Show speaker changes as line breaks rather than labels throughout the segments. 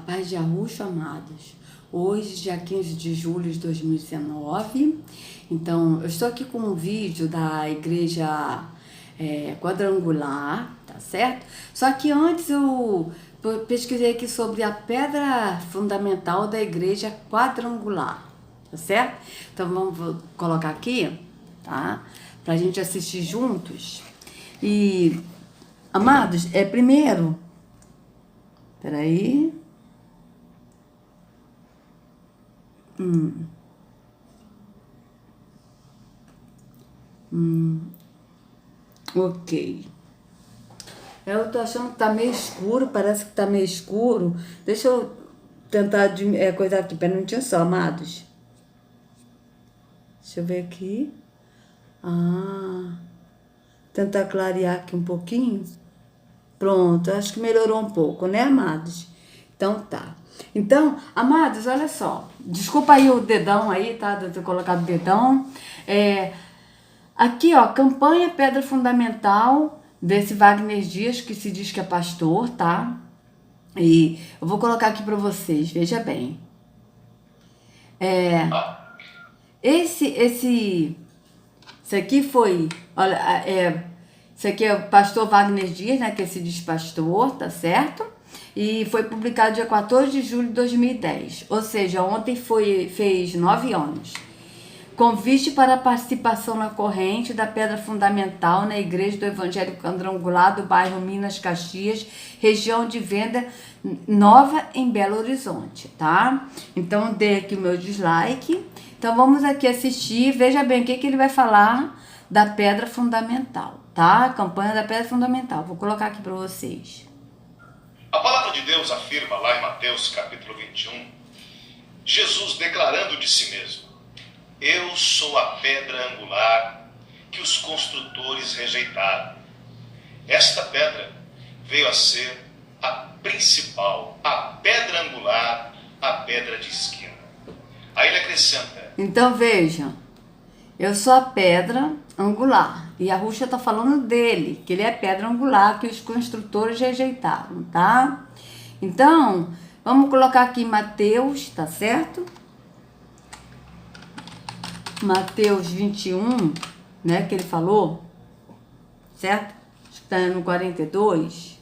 Paz de Arrucho, amados. Hoje, dia 15 de julho de 2019. Então, eu estou aqui com um vídeo da igreja quadrangular, tá certo? Só que antes eu pesquisei aqui sobre a pedra fundamental da igreja quadrangular, tá certo? Então, vou colocar aqui, tá? Pra gente assistir juntos. E, amados, primeiro... Peraí. Ok. Eu tô achando que tá meio escuro, parece que tá meio escuro. Deixa eu tentar coisar aqui, pera um minutinho só, amados. Deixa eu ver aqui. Tentar clarear aqui um pouquinho. Pronto, acho que melhorou um pouco, né, amados? Então tá. Então, amados, olha só. Desculpa aí o dedão aí, tá? De eu ter colocado o dedão. Aqui, ó, campanha Pedra Fundamental desse Wagner Dias, que se diz que é pastor, tá? E eu vou colocar aqui pra vocês, veja bem. Esse aqui foi, olha, isso aqui é o pastor Wagner Dias, né, que se diz pastor, tá certo? E foi publicado dia 14 de julho de 2010, ou seja, ontem fez 9 anos. Convite para a participação na corrente da Pedra Fundamental na Igreja do Evangelho Quadrangular do bairro Minas Caxias, região de Venda Nova em Belo Horizonte, tá? Então, dei aqui o meu dislike. Então, vamos aqui assistir, veja bem o que ele vai falar da Pedra Fundamental, tá? A campanha da Pedra Fundamental. Vou colocar aqui para vocês.
A palavra de Deus afirma lá em Mateus capítulo 21, Jesus declarando de si mesmo: eu sou a pedra angular que os construtores rejeitaram. Esta pedra veio a ser a principal, a pedra angular, a pedra de esquina. Aí ele acrescenta:
então vejam, eu sou a pedra angular. E a Ruxa está falando dele, que ele é a pedra angular que os construtores rejeitaram, tá? Então, vamos colocar aqui Mateus, tá certo? Mateus 21, né, que ele falou, certo? Acho que tá no 42.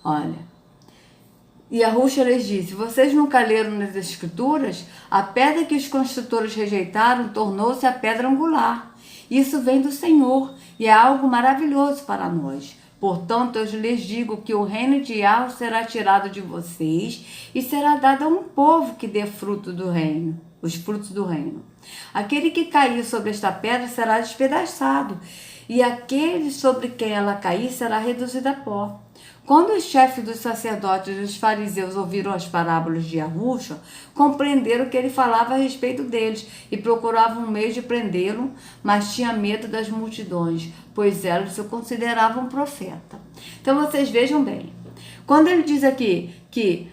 Olha. E a Ruxa lhes disse: vocês nunca leram nas escrituras? A pedra que os construtores rejeitaram tornou-se a pedra angular. Isso vem do Senhor e é algo maravilhoso para nós. Portanto, eu lhes digo que o reino de Yahweh será tirado de vocês e será dado a um povo que dê fruto do reino, os frutos do reino. Aquele que cair sobre esta pedra será despedaçado, e aquele sobre quem ela cair será reduzido a pó. Quando os chefes dos sacerdotes e os fariseus ouviram as parábolas de Yahusha, compreenderam que ele falava a respeito deles e procuravam um meio de prendê-lo, mas tinha medo das multidões, pois elas o consideravam profeta. Então vocês vejam bem, quando ele diz aqui que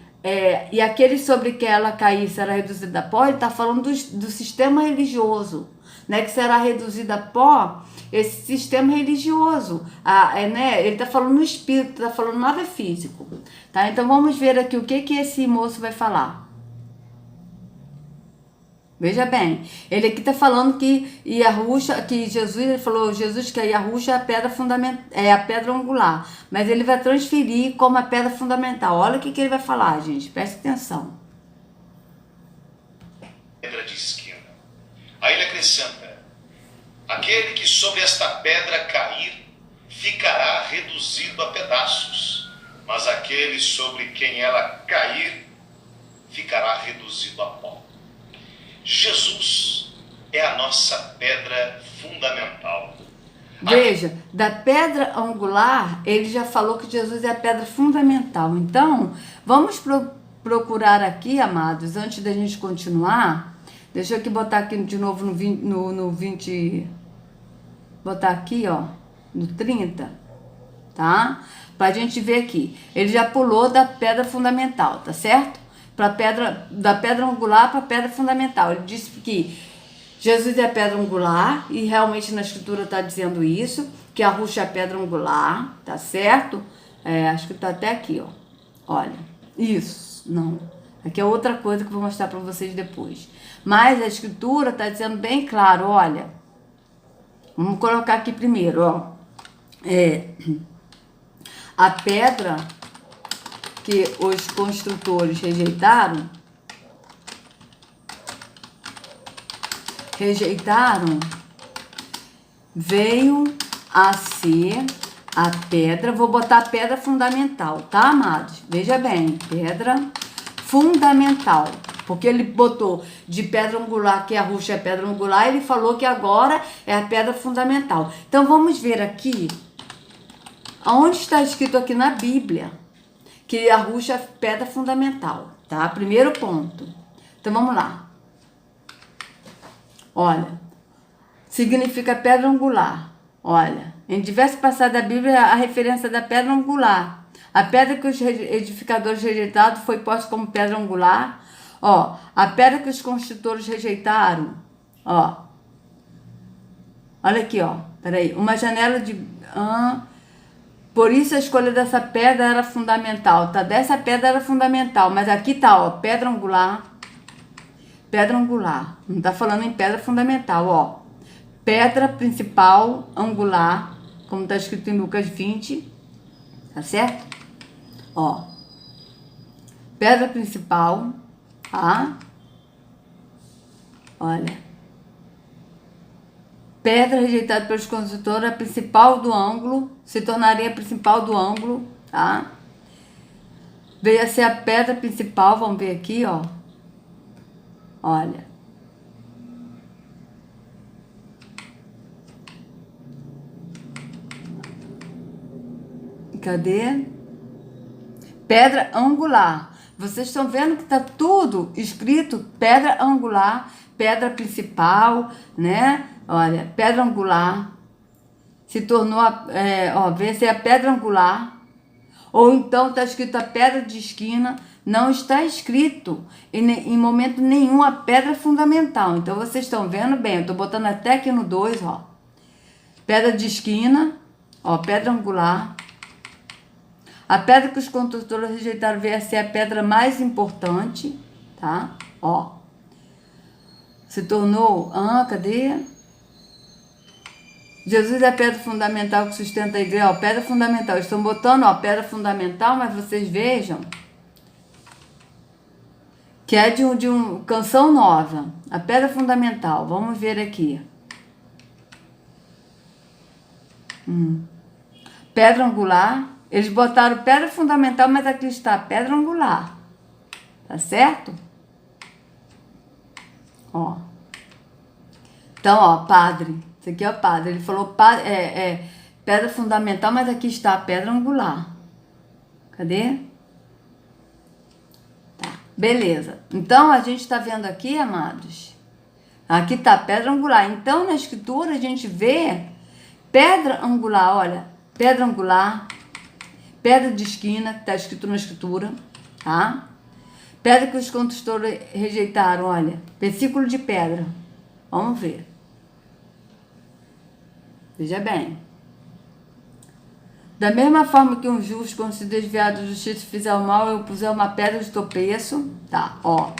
e aquele sobre quem ela cair será reduzido a pó, ele está falando do sistema religioso, né, que será reduzido a pó, esse sistema religioso, né, ele está falando no espírito, está falando nada físico, tá? Então vamos ver aqui o que esse moço vai falar. Veja bem, ele aqui está falando que Yahusha, que Jesus, ele falou, Jesus, que a Yahusha é a pedra fundamental, é a pedra angular, mas ele vai transferir como a pedra fundamental. Olha o que ele vai falar, gente, preste atenção.
Pedra de esquina. Aí ele acrescenta: aquele que sobre esta pedra cair ficará reduzido a pedaços, mas aquele sobre quem ela cair ficará reduzido a pó. Jesus é a nossa pedra fundamental.
Veja, da pedra angular, ele já falou que Jesus é a pedra fundamental. Então, vamos procurar aqui, amados, antes da gente continuar. Deixa eu aqui botar aqui de novo no 20, botar aqui, ó, no 30, tá? Pra gente ver aqui. Ele já pulou da pedra fundamental, tá certo? Da pedra angular para a pedra fundamental. Ele disse que Jesus é a pedra angular, e realmente na escritura está dizendo isso, que a Ruxa é a pedra angular, tá certo? Acho que tá até aqui, ó. Olha, isso, não. Aqui é outra coisa que eu vou mostrar para vocês depois. Mas a escritura tá dizendo bem claro, olha. Vamos colocar aqui primeiro, ó. A pedra que os construtores rejeitaram, veio a ser a pedra, vou botar a pedra fundamental, tá, amados? Veja bem, pedra fundamental, porque ele botou de pedra angular, que a rocha é pedra angular, ele falou que agora é a pedra fundamental. Então, vamos ver aqui, aonde está escrito aqui na Bíblia, que a rocha é pedra fundamental, tá? Primeiro ponto. Então, vamos lá. Olha, significa pedra angular. Olha, em diversas passagens da Bíblia, a referência da pedra angular. A pedra que os edificadores rejeitaram foi posta como pedra angular. Ó, a pedra que os construtores rejeitaram. Ó, olha aqui, ó. Peraí, uma janela de... por isso a escolha dessa pedra era fundamental, tá? Dessa pedra era fundamental, mas aqui tá, ó, pedra angular. Pedra angular, não tá falando em pedra fundamental, ó. Pedra principal angular, como tá escrito em Lucas 20, tá certo? Ó, pedra principal, tá? Olha, pedra rejeitada pelos construtores, a principal do ângulo, se tornaria a principal do ângulo, tá? Veio a ser a pedra principal, vamos ver aqui, ó. Olha. Cadê? Pedra angular. Vocês estão vendo que tá tudo escrito pedra angular, pedra principal, né? Olha, pedra angular. Se tornou, vê se é a pedra angular. Ou então tá escrito a pedra de esquina. Não está escrito em momento nenhum a pedra fundamental. Então, vocês estão vendo bem. Eu estou botando até aqui no 2, ó. Pedra de esquina, ó, pedra angular. A pedra que os construtores rejeitaram veio a ser a pedra mais importante, tá? Ó. Se tornou... cadê? Jesus é a pedra fundamental que sustenta a igreja. Ó, pedra fundamental. Estão botando, ó, pedra fundamental, mas vocês vejam... que é de uma canção nova, a pedra fundamental. Vamos ver aqui. Pedra angular. Eles botaram pedra fundamental, mas aqui está pedra angular. Tá certo? Ó. Então, ó, padre. Isso aqui é o padre. Ele falou pedra fundamental, mas aqui está a pedra angular. Cadê? Beleza. Então, a gente está vendo aqui, amados, aqui está pedra angular. Então, na escritura, a gente vê pedra angular, olha, pedra angular, pedra de esquina, que está escrito na escritura, tá? Pedra que os construtores rejeitaram, olha, versículo de pedra. Vamos ver. Veja bem. Da mesma forma que um justo, quando se desviar da justiça e fizer o mal, eu puser uma pedra de tropeço. Tá, ó.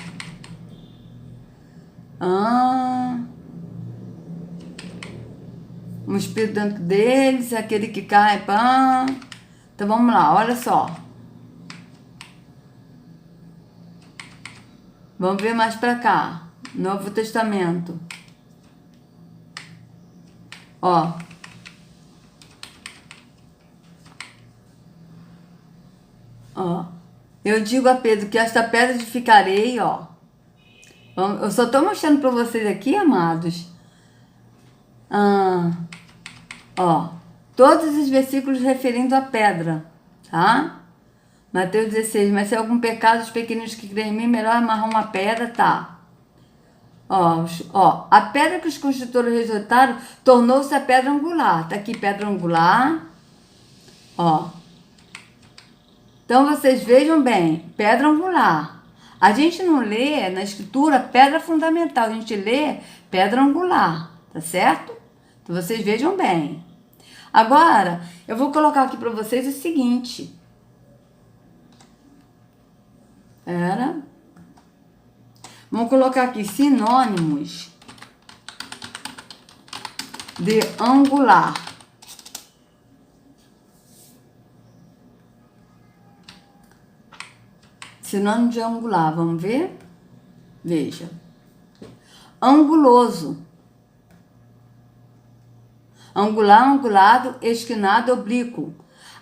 Um espírito dentro deles, aquele que cai, pá. Então vamos lá, olha só. Vamos ver mais pra cá. Novo Testamento. Ó. Ó. Eu digo a Pedro que esta pedra edificarei, ó. Eu só tô mostrando pra vocês aqui, amados. Ó. Todos os versículos referindo a pedra, tá? Mateus 16. Mas se algum pecado, os pequeninos que creem em mim, melhor amarrar uma pedra, tá? Ó, a pedra que os construtores rejeitaram tornou-se a pedra angular. Tá aqui, pedra angular. Ó. Então, vocês vejam bem, pedra angular. A gente não lê na escritura pedra fundamental, a gente lê pedra angular, tá certo? Então, vocês vejam bem. Agora, eu vou colocar aqui para vocês o seguinte. Vamos colocar aqui sinônimos de angular. Sinônimo de angular, vamos ver? Veja. Anguloso. Angular, angulado, esquinado, oblíquo.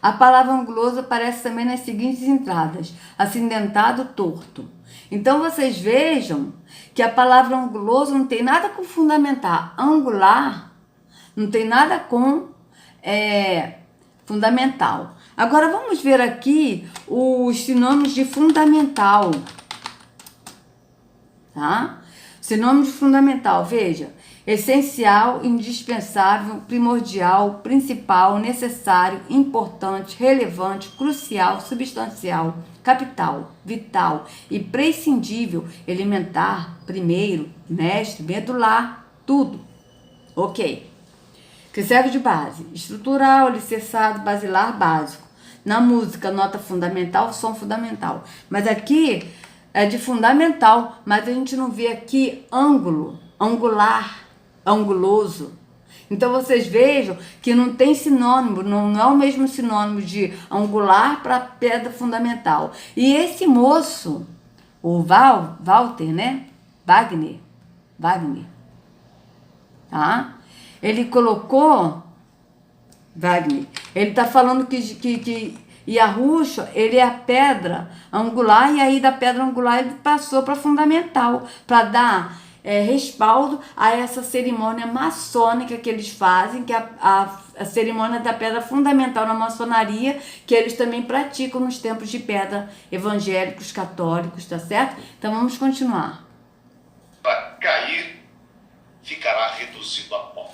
A palavra anguloso aparece também nas seguintes entradas: acidentado, torto. Então, vocês vejam que a palavra anguloso não tem nada com fundamentar. Angular não tem nada com fundamental. Agora, vamos ver aqui os sinônimos de fundamental. Tá? Sinônimo de fundamental, veja. Essencial, indispensável, primordial, principal, necessário, importante, relevante, crucial, substancial, capital, vital, imprescindível, elementar, primeiro, mestre, medular, tudo. Ok. Que serve de base: estrutural, alicerçado, basilar, básico. Na música, nota fundamental, som fundamental. Mas aqui é de fundamental, mas a gente não vê aqui ângulo, angular, anguloso. Então vocês vejam que não tem sinônimo, não é o mesmo sinônimo de angular para pedra fundamental. E esse moço, o Walter, né? Wagner, tá? Ele colocou, Wagner, ele está falando que Yahusha, ele é a pedra angular, e aí da pedra angular ele passou para fundamental, para dar respaldo a essa cerimônia maçônica que eles fazem, que é a cerimônia da pedra fundamental na maçonaria, que eles também praticam nos templos de pedra evangélicos, católicos, tá certo? Então vamos continuar.
Para cair, ficará reduzido a pó.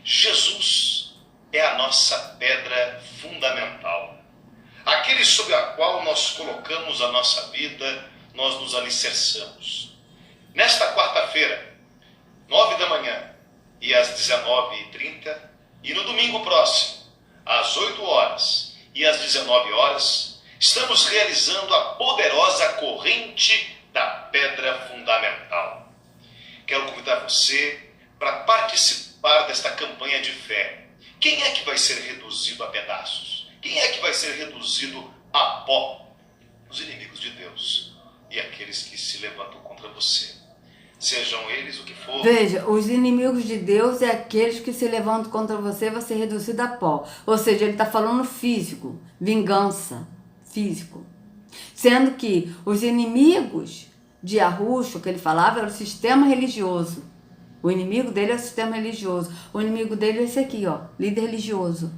Jesus é a nossa pedra fundamental, aquele sobre a qual nós colocamos a nossa vida, nós nos alicerçamos. Nesta quarta-feira, 9 da manhã e às 19h30, e no domingo próximo, às 8 horas e às 19 horas, estamos realizando a poderosa corrente da pedra fundamental. Quero convidar você para participar desta campanha de fé. Quem é que vai ser reduzido a pedaços? Quem é que vai ser reduzido a pó? Os inimigos de Deus e aqueles que se levantam contra você. Sejam eles o que for.
Veja, os inimigos de Deus e aqueles que se levantam contra você vai ser reduzido a pó. Ou seja, ele está falando físico, vingança, físico. Sendo que os inimigos de Yahusha, que ele falava, era o sistema religioso. O inimigo dele é o sistema religioso. O inimigo dele é esse aqui, ó, líder religioso.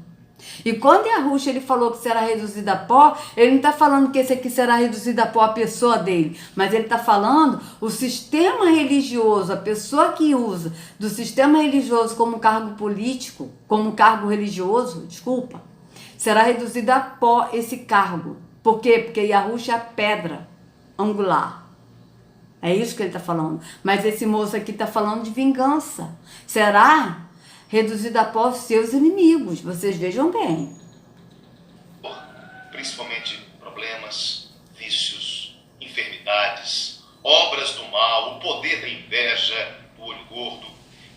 E quando Yahusha ele falou que será reduzido a pó, ele não está falando que esse aqui será reduzido a pó a pessoa dele, mas ele está falando o sistema religioso, a pessoa que usa do sistema religioso como cargo político, como cargo religioso, desculpa, será reduzido a pó esse cargo. Por quê? Porque Yahusha é a pedra angular. É isso que ele está falando. Mas esse moço aqui está falando de vingança. Será reduzido a pó os seus inimigos. Vocês vejam bem.
Principalmente problemas, vícios, enfermidades, obras do mal, o poder da inveja, o olho gordo.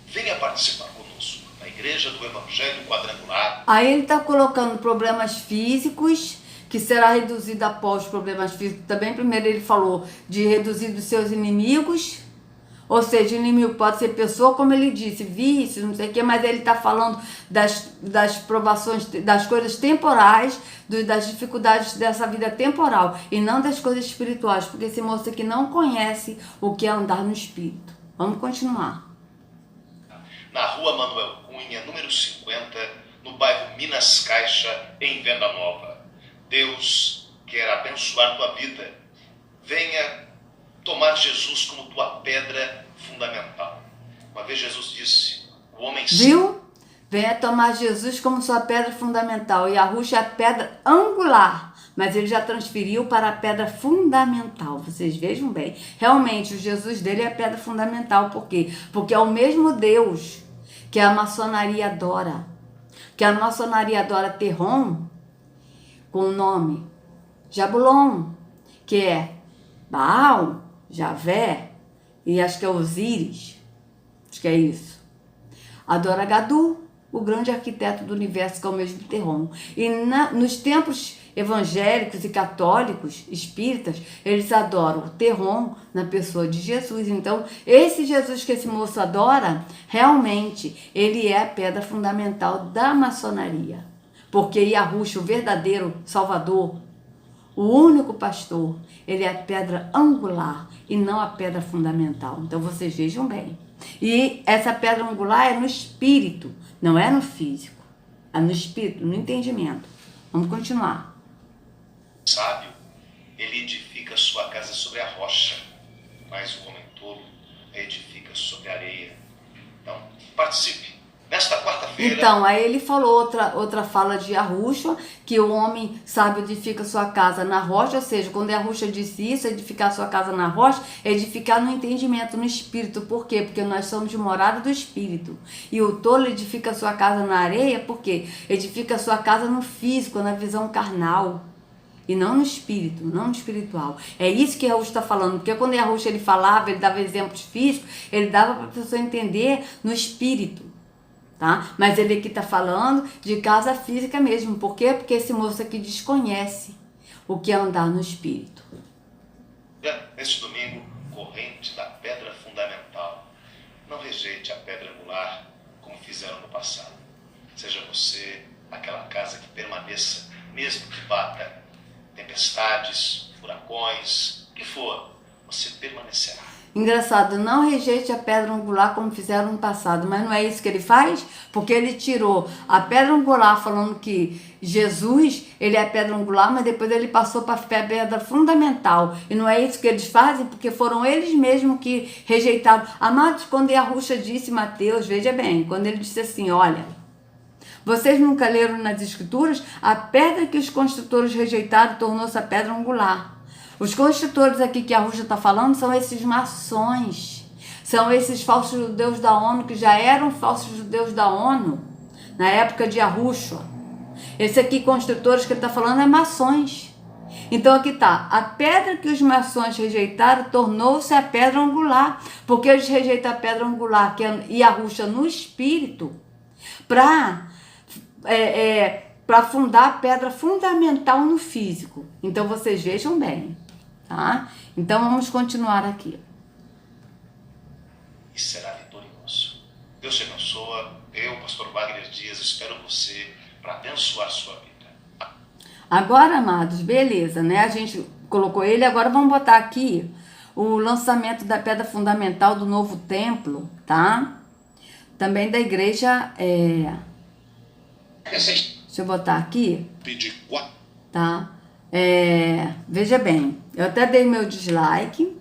Venha participar conosco na Igreja do Evangelho Quadrangular.
Aí ele está colocando problemas físicos, que será reduzido a pó os problemas físicos também. Primeiro ele falou de reduzir dos seus inimigos. Ou seja, inimigo pode ser pessoa, como ele disse, vícios, não sei o quê, mas ele está falando das provações, das coisas temporais, das dificuldades dessa vida temporal, e não das coisas espirituais, porque esse moço aqui não conhece o que é andar no espírito. Vamos continuar.
Na rua Manuel Cunha, número 50, no bairro Minas Caixa, em Venda Nova. Deus quer abençoar tua vida. Venha tomar Jesus como tua pedra fundamental. Uma vez Jesus disse, o homem...
Viu? Venha tomar Jesus como sua pedra fundamental. E Yahusha é a pedra angular, mas ele já transferiu para a pedra fundamental. Vocês vejam bem. Realmente, o Jesus dele é a pedra fundamental. Por quê? Porque é o mesmo Deus que a maçonaria adora. que a maçonaria adora Terron, com o nome Jabulon, que é Baal, Javé, e acho que é Osíris, acho que é isso. Adora Gadu, o grande arquiteto do universo, que é o mesmo Terron. E nos templos evangélicos e católicos, espíritas, eles adoram o Terron na pessoa de Jesus. Então, esse Jesus que esse moço adora, realmente, ele é a pedra fundamental da maçonaria. Porque Yahushua, o verdadeiro Salvador, o único pastor, ele é a pedra angular e não a pedra fundamental. Então, vocês vejam bem. E essa pedra angular é no espírito, não é no físico. É no espírito, no entendimento. Vamos continuar.
Sábio, ele edifica sua casa sobre a rocha, mas o homem tolo edifica sobre a areia. Então, participe. Nesta quarta-feira...
Então, aí ele falou outra fala de Yahushua, que o homem sábio edifica sua casa na rocha, ou seja, quando Yahushua disse isso, edificar sua casa na rocha, é edificar no entendimento, no espírito. Por quê? Porque nós somos de morada do espírito. E o tolo edifica sua casa na areia, porque edifica sua casa no físico, na visão carnal. E não no espírito, não no espiritual. É isso que Yahushua está falando. Porque quando Yahushua ele falava, ele dava exemplos físicos, ele dava para a pessoa entender no espírito. Tá? Mas ele aqui está falando de casa física mesmo. Por quê? Porque esse moço aqui desconhece o que é andar no espírito.
Neste domingo, corrente da pedra fundamental. Não rejeite a pedra angular como fizeram no passado. Seja você aquela casa que permaneça, mesmo que bata tempestades, furacões, o que for, você permanecerá.
Engraçado, não rejeite a pedra angular como fizeram no passado, mas não é isso que ele faz? Porque ele tirou a pedra angular falando que Jesus, ele é a pedra angular, mas depois ele passou para a pedra fundamental. E não é isso que eles fazem, porque foram eles mesmos que rejeitaram. Amados, quando Yahushua disse, Mateus, veja bem, quando ele disse assim, olha, vocês nunca leram nas escrituras? A pedra que os construtores rejeitaram tornou-se a pedra angular. Os construtores aqui que a Yahushua está falando são esses maçons, são esses falsos judeus da ONU, que já eram falsos judeus da ONU, na época de Yahushua. Esse aqui, construtores que ele está falando, é maçons. Então aqui está, a pedra que os maçons rejeitaram tornou-se a pedra angular, porque eles rejeitam a pedra angular, que é Yahushua no espírito, para fundar a pedra fundamental no físico. Então vocês vejam bem. Tá? Então vamos continuar aqui.
E será vitorioso. Deus te abençoa. Eu, pastor Wagner Dias, espero você para abençoar sua vida.
Agora, amados, beleza, né? A gente colocou ele, agora vamos botar aqui o lançamento da pedra fundamental do novo templo, tá? Também da igreja, deixa eu botar aqui, tá? Veja bem, eu até dei meu dislike,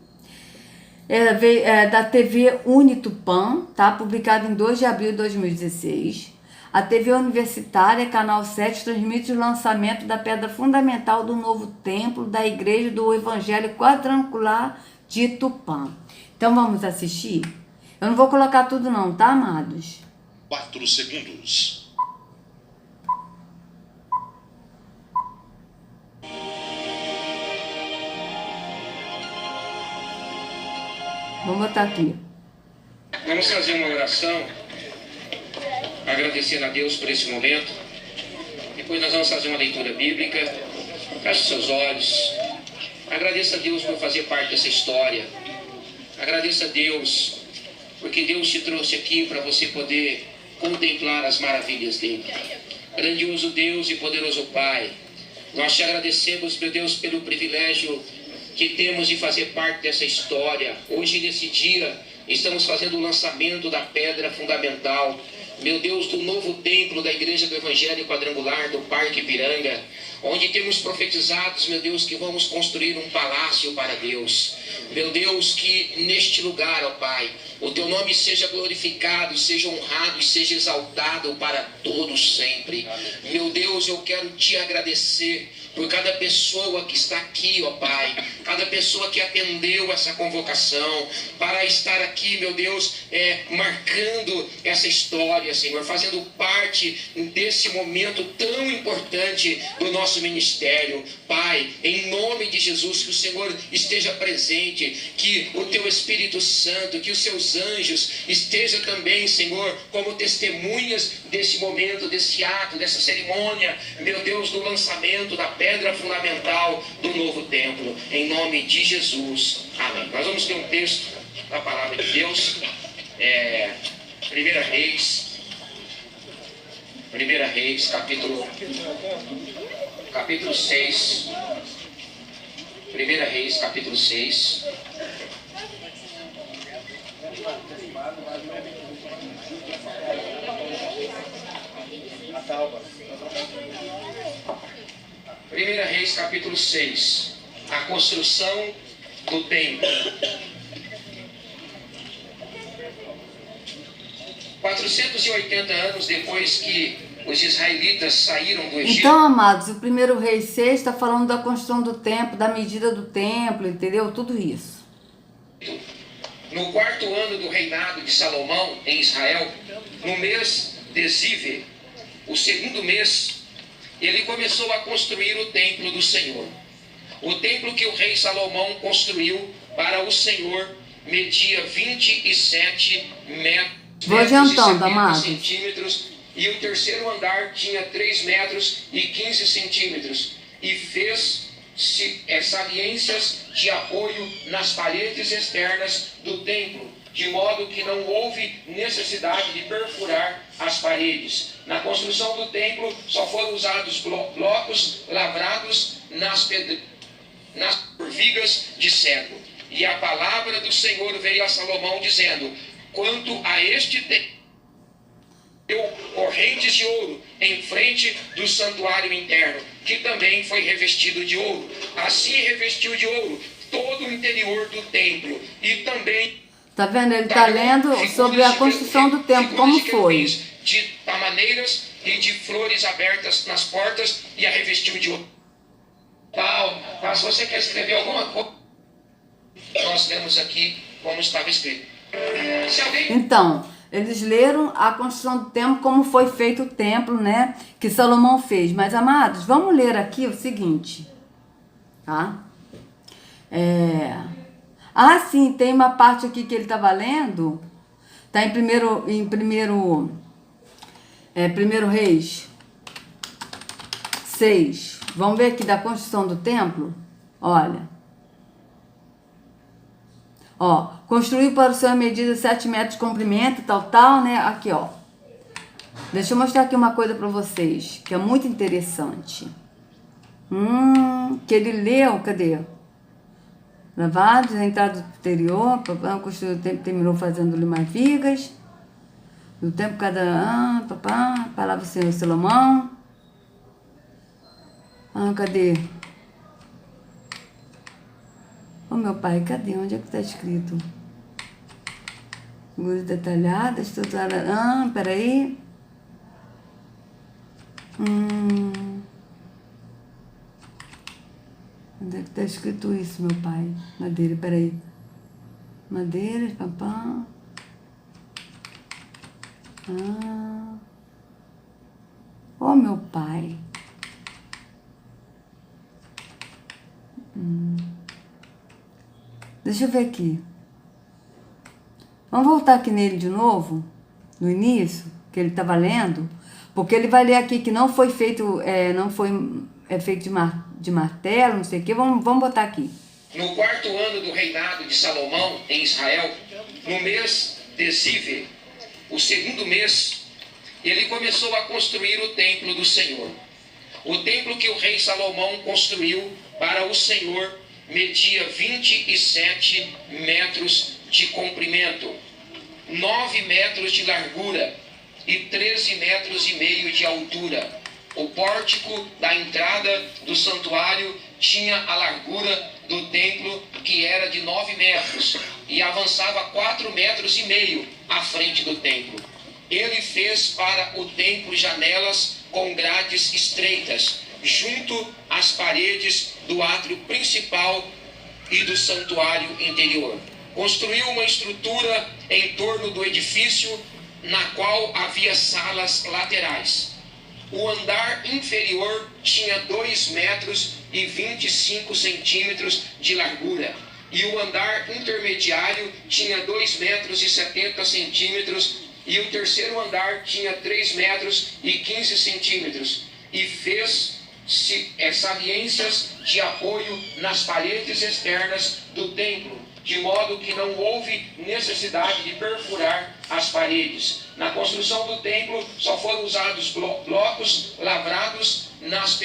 da TV Unitupã, tá? Publicado em 2 de abril de 2016. A TV Universitária, Canal 7, transmite o lançamento da pedra fundamental do novo templo da Igreja do Evangelho Quadrangular de Tupã. Então vamos assistir? Eu não vou colocar tudo não, tá, amados?
4 segundos.
Vamos botar aqui.
Vamos fazer uma oração, agradecendo a Deus por esse momento. Depois nós vamos fazer uma leitura bíblica. Feche seus olhos. Agradeça a Deus por fazer parte dessa história. Agradeça a Deus porque Deus te trouxe aqui para você poder contemplar as maravilhas dele. Grandioso Deus e poderoso Pai, nós te agradecemos, meu Deus, pelo privilégio que temos de fazer parte dessa história. Hoje, nesse dia, estamos fazendo o lançamento da pedra fundamental, meu Deus, do novo templo da Igreja do Evangelho Quadrangular do Parque Ipiranga, onde temos profetizados, meu Deus, que vamos construir um palácio para Deus. Meu Deus, que neste lugar, ó Pai, o Teu nome seja glorificado, seja honrado e seja exaltado para todos sempre. Meu Deus, eu quero Te agradecer por cada pessoa que está aqui, ó Pai, cada pessoa que atendeu essa convocação, para estar aqui, meu Deus, marcando essa história, Senhor, fazendo parte desse momento tão importante do nosso ministério. Pai, em nome de Jesus, que o Senhor esteja presente, que o Teu Espírito Santo, que os Seus anjos estejam também, Senhor, como testemunhas desse momento, desse ato, dessa cerimônia, meu Deus, do lançamento da pedra fundamental do novo templo, em nome de Jesus, amém. Nós vamos ter um texto da palavra de Deus, 1 Reis, capítulo 6, 1 Reis, capítulo 6, Primeira Reis, capítulo 6, a construção do templo. 480 anos depois que os israelitas saíram do Egito.
Então, amados, o 1 Reis 6 está falando da construção do templo, da medida do templo, entendeu? Tudo isso.
No 4º ano do reinado de Salomão em Israel, no mês de Zive, o 2º mês, ele começou a construir o templo do Senhor. O templo que o rei Salomão construiu para o Senhor media 27 metros.
Vou adiantando, amados.
Centímetros, e o terceiro andar tinha 3 metros e 15 centímetros. E fez saliências de apoio nas paredes externas do templo, de modo que não houve necessidade de perfurar as paredes. Na construção do templo só foram usados blocos lavrados nas vigas de cedro. E a palavra do Senhor veio a Salomão dizendo: quanto a este templo, deu correntes de ouro em frente do santuário interno, que também foi revestido de ouro. Assim revestiu de ouro todo o interior do templo. E também...
Tá vendo? Ele está lendo sobre a construção do templo, como foi.
De tamaneiras e de flores abertas nas portas, e a revestiu de ouro. Se você quer escrever alguma coisa, nós lemos aqui como estava escrito.
Então, eles leram a construção do templo, como foi feito o templo, né? Que Salomão fez. Mas, amados, vamos ler aqui o seguinte, tá? Sim, tem uma parte aqui que ele estava lendo. Tá em primeiro Reis 6. Vamos ver aqui da construção do templo. Olha. Construiu para o seu medida 7 metros de comprimento, tal, né? Aqui, ó. Deixa eu mostrar aqui uma coisa para vocês, que é muito interessante. Que ele leu, cadê? Lavados, a entrada do exterior, construiu o tempo, terminou fazendo-lhe mais vigas. No tempo cada palavra do Senhor Salomão. Cadê? Meu pai, cadê? Onde é que está escrito? Figuras detalhadas, estrutura... peraí. Onde é que está escrito isso, meu pai? Madeira, peraí. Madeiras, papá. Meu pai. Deixa eu ver aqui. Vamos voltar aqui nele de novo, no início, que ele estava lendo, porque ele vai ler aqui que não foi feito, feito de martelo, não sei o quê. Vamos botar aqui.
No 4º ano do reinado de Salomão em Israel, no mês de Zive, o 2º mês, ele começou a construir o templo do Senhor. O templo que o rei Salomão construiu para o Senhor media 27 metros de comprimento, 9 metros de largura e 13 metros e meio de altura. O pórtico da entrada do santuário tinha a largura do templo, que era de 9 metros, e avançava 4 metros e meio à frente do templo. Ele fez para o templo janelas com grades estreitas, junto às paredes do átrio principal, e do santuário interior. Construiu uma estrutura em torno do edifício, na qual havia salas laterais. O andar inferior tinha 2 metros e 25 centímetros de largura, e o andar intermediário tinha 2 metros e 70 centímetros, e o terceiro andar tinha 3 metros e 15 centímetros, e fez-se saliências de apoio nas paredes externas do templo, de modo que não houve necessidade de perfurar as paredes. Na construção do templo só foram usados blocos lavrados nas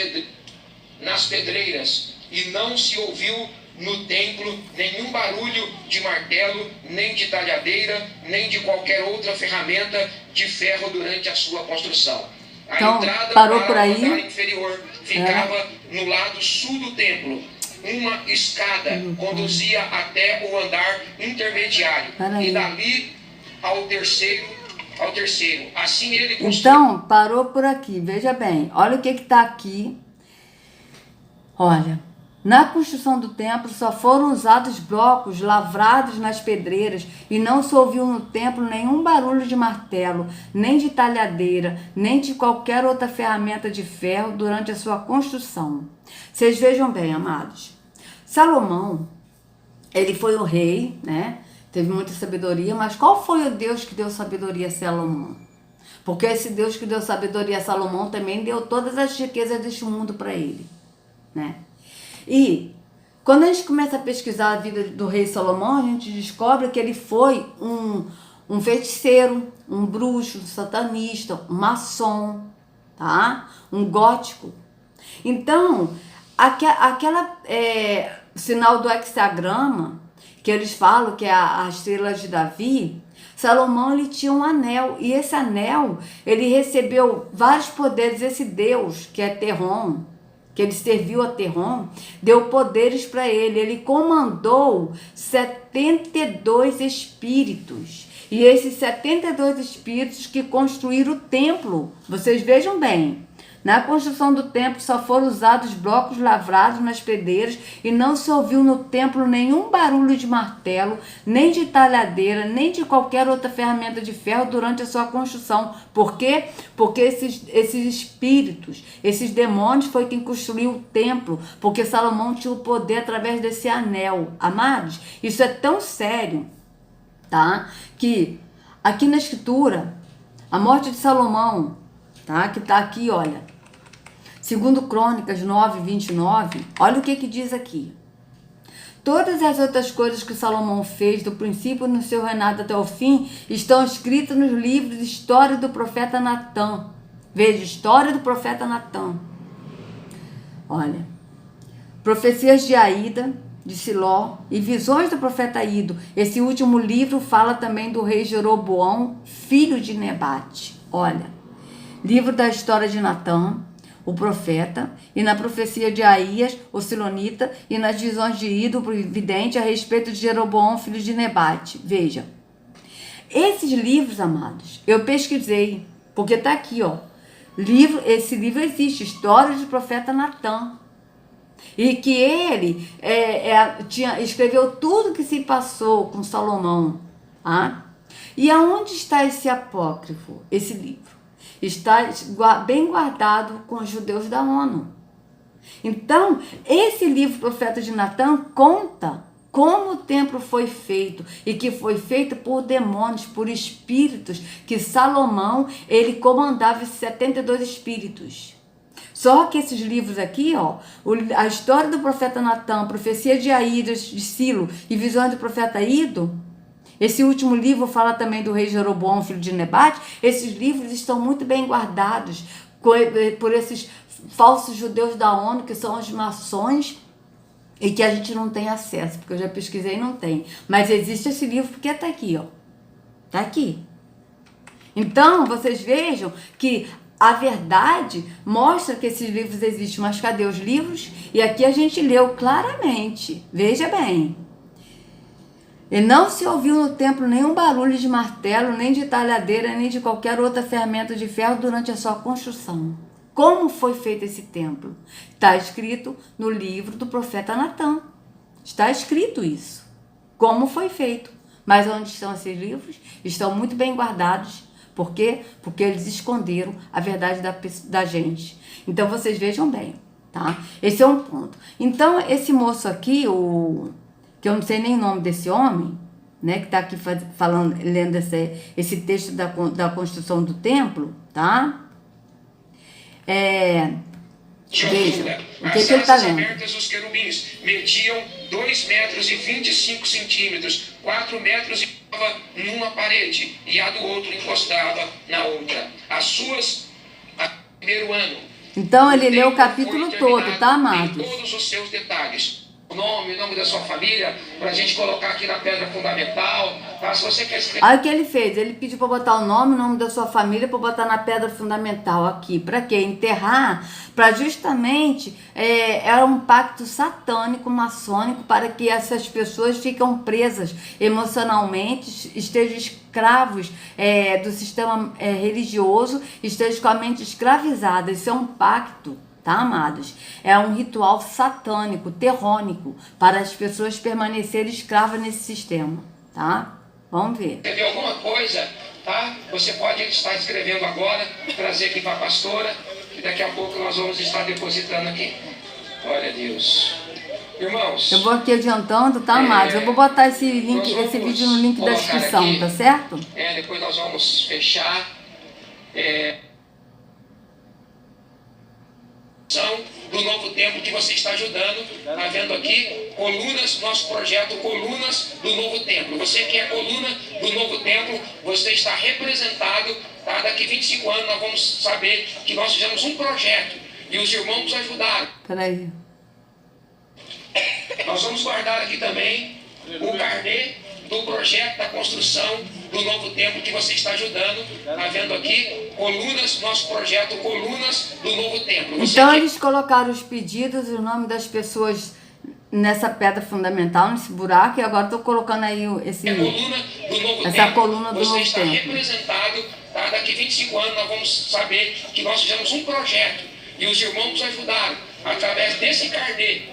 pedreiras, e não se ouviu no templo nenhum barulho de martelo, nem de talhadeira, nem de qualquer outra ferramenta de ferro durante a sua construção. A
Então,
entrada
parou
para
por
o
aí?
andar inferior ficava no lado sul do templo. Uma escada conduzia até o andar intermediário, e dali ao terceiro. Assim ele construiu.
Então, parou por aqui. Veja bem, olha o que está aqui. Olha, na construção do templo só foram usados blocos lavrados nas pedreiras, e não se ouviu no templo nenhum barulho de martelo, nem de talhadeira, nem de qualquer outra ferramenta de ferro durante a sua construção. Vocês vejam bem, amados. Salomão, ele foi o rei, né? Teve muita sabedoria, mas qual foi o Deus que deu sabedoria a Salomão? Porque esse Deus que deu sabedoria a Salomão também deu todas as riquezas deste mundo para ele, né? E quando a gente começa a pesquisar a vida do rei Salomão, a gente descobre que ele foi um feiticeiro, um bruxo, um satanista, um maçom, tá? Um gótico. Então, aquela sinal do hexagrama, que eles falam que é a estrela de Davi, Salomão, ele tinha um anel, e esse anel, ele recebeu vários poderes. Esse Deus, que é Terrom, que ele serviu a Terrom, deu poderes para ele. Ele comandou 72 espíritos, e esses 72 espíritos que construíram o templo. Vocês vejam bem, na construção do templo só foram usados blocos lavrados nas pedreiras, e não se ouviu no templo nenhum barulho de martelo, nem de talhadeira, nem de qualquer outra ferramenta de ferro durante a sua construção. Por quê? Porque esses espíritos, esses demônios, foi quem construiu o templo, porque Salomão tinha o poder através desse anel. Amados, isso é tão sério, tá? Que aqui na escritura, a morte de Salomão, tá? Que tá aqui, olha, segundo Crônicas 9, 29, olha o que diz aqui. Todas as outras coisas que Salomão fez, do princípio no seu reinado até o fim, estão escritas nos livros de história do profeta Natã. Veja, história do profeta Natã. Olha, profecias de Aída, de Siló, e visões do profeta Ido. Esse último livro fala também do rei Jeroboão, filho de Nebate. Olha, livro da história de Natã, o profeta, e na profecia de Aías, o silonita, e nas visões de Ido, o vidente, a respeito de Jeroboão, filho de Nebate. Veja, esses livros, amados, eu pesquisei, porque tá aqui, ó. Esse livro existe, História do Profeta Natã. E que ele escreveu tudo que se passou com Salomão. Ah? E aonde está esse apócrifo, esse livro? Está bem guardado com os judeus da ONU. Então, esse livro, Profeta de Natã, conta como o templo foi feito, e que foi feito por demônios, por espíritos, que Salomão, ele comandava esses 72 espíritos. Só que esses livros aqui, ó, a história do profeta Natã, profecia de Aídas, de Silo, e visões do profeta Ido, esse último livro fala também do rei Jeroboão, filho de Nebate. Esses livros estão muito bem guardados por esses falsos judeus da ONU, que são os maçons, e que a gente não tem acesso, porque eu já pesquisei e não tem. Mas existe esse livro porque está aqui, ó. Está aqui. Então, vocês vejam que a verdade mostra que esses livros existem, mas cadê os livros? E aqui a gente leu claramente. Veja bem. E não se ouviu no templo nenhum barulho de martelo, nem de talhadeira, nem de qualquer outra ferramenta de ferro durante a sua construção. Como foi feito esse templo? Está escrito no livro do profeta Natã. Está escrito isso. Como foi feito. Mas onde estão esses livros? Estão muito bem guardados. Por quê? Porque eles esconderam a verdade da gente. Então, vocês vejam bem, tá? Esse é um ponto. Então, esse moço aqui, que eu não sei nem o nome desse homem, né? Que está aqui falando, lendo esse texto da construção do templo, tá? Veja, o que ele está lendo?
Abertas, os querubins mediam 2 metros e 25 centímetros, 4 metros e numa parede, e a do outro encostava na outra. As suas, primeiro ano.
Então ele leu o capítulo todo, tá, amados?
Em todos os seus detalhes. O nome da sua família, para a gente colocar aqui na pedra fundamental, tá? Se você quer escrever...
Aí o que ele fez? Ele pediu para botar o nome da sua família, para botar na pedra fundamental aqui. Para quê? Enterrar, para justamente, era um pacto satânico, maçônico, para que essas pessoas ficam presas emocionalmente, estejam escravos do sistema religioso, estejam com a mente escravizada. Isso é um pacto. Tá, amados? É um ritual satânico, terrônico, para as pessoas permanecerem escravas nesse sistema, tá? Vamos ver.
Escrever alguma coisa, tá? Você pode estar escrevendo agora, trazer aqui para a pastora, e daqui a pouco nós vamos estar depositando aqui. Glória a Deus. Irmãos...
Eu vou aqui adiantando, tá, amados? Eu vou botar esse vídeo no link da descrição, aqui, tá certo?
Depois nós vamos fechar... do novo tempo que você está ajudando, está vendo aqui, colunas, nosso projeto Colunas do Novo Templo. Você que é coluna do Novo Templo, você está representado, tá? Daqui 25 anos nós vamos saber que nós fizemos um projeto e os irmãos nos ajudaram.
Peraí.
Nós vamos guardar aqui também o carnê do projeto da construção do novo templo que você está ajudando. Está vendo aqui? Colunas, nosso projeto Colunas do Novo Templo.
Então eles colocaram os pedidos, o nome das pessoas nessa pedra fundamental, nesse buraco, e agora estou colocando aí essa coluna do
você
novo
está
templo.
Representado, tá? Daqui 25 anos nós vamos saber que nós fizemos um projeto e os irmãos nos ajudaram através desse carnê,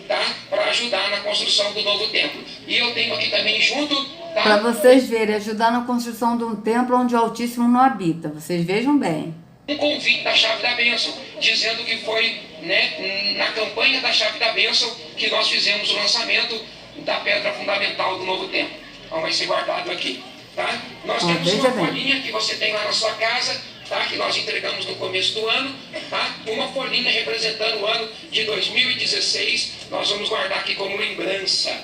tá? Para ajudar na construção do novo templo. E eu tenho aqui também junto, tá?
Para vocês verem, ajudar na construção de um templo onde o Altíssimo não habita. Vocês vejam bem.
Um convite da Chave da Bênção, dizendo que foi, né, na campanha da Chave da Bênção que nós fizemos o lançamento da pedra fundamental do novo templo. Então vai ser guardado aqui, tá? Nós temos uma folhinha que você tem lá na sua casa, tá? Que nós entregamos no começo do ano, tá? Uma folhinha representando o ano de 2016, nós vamos guardar aqui como lembrança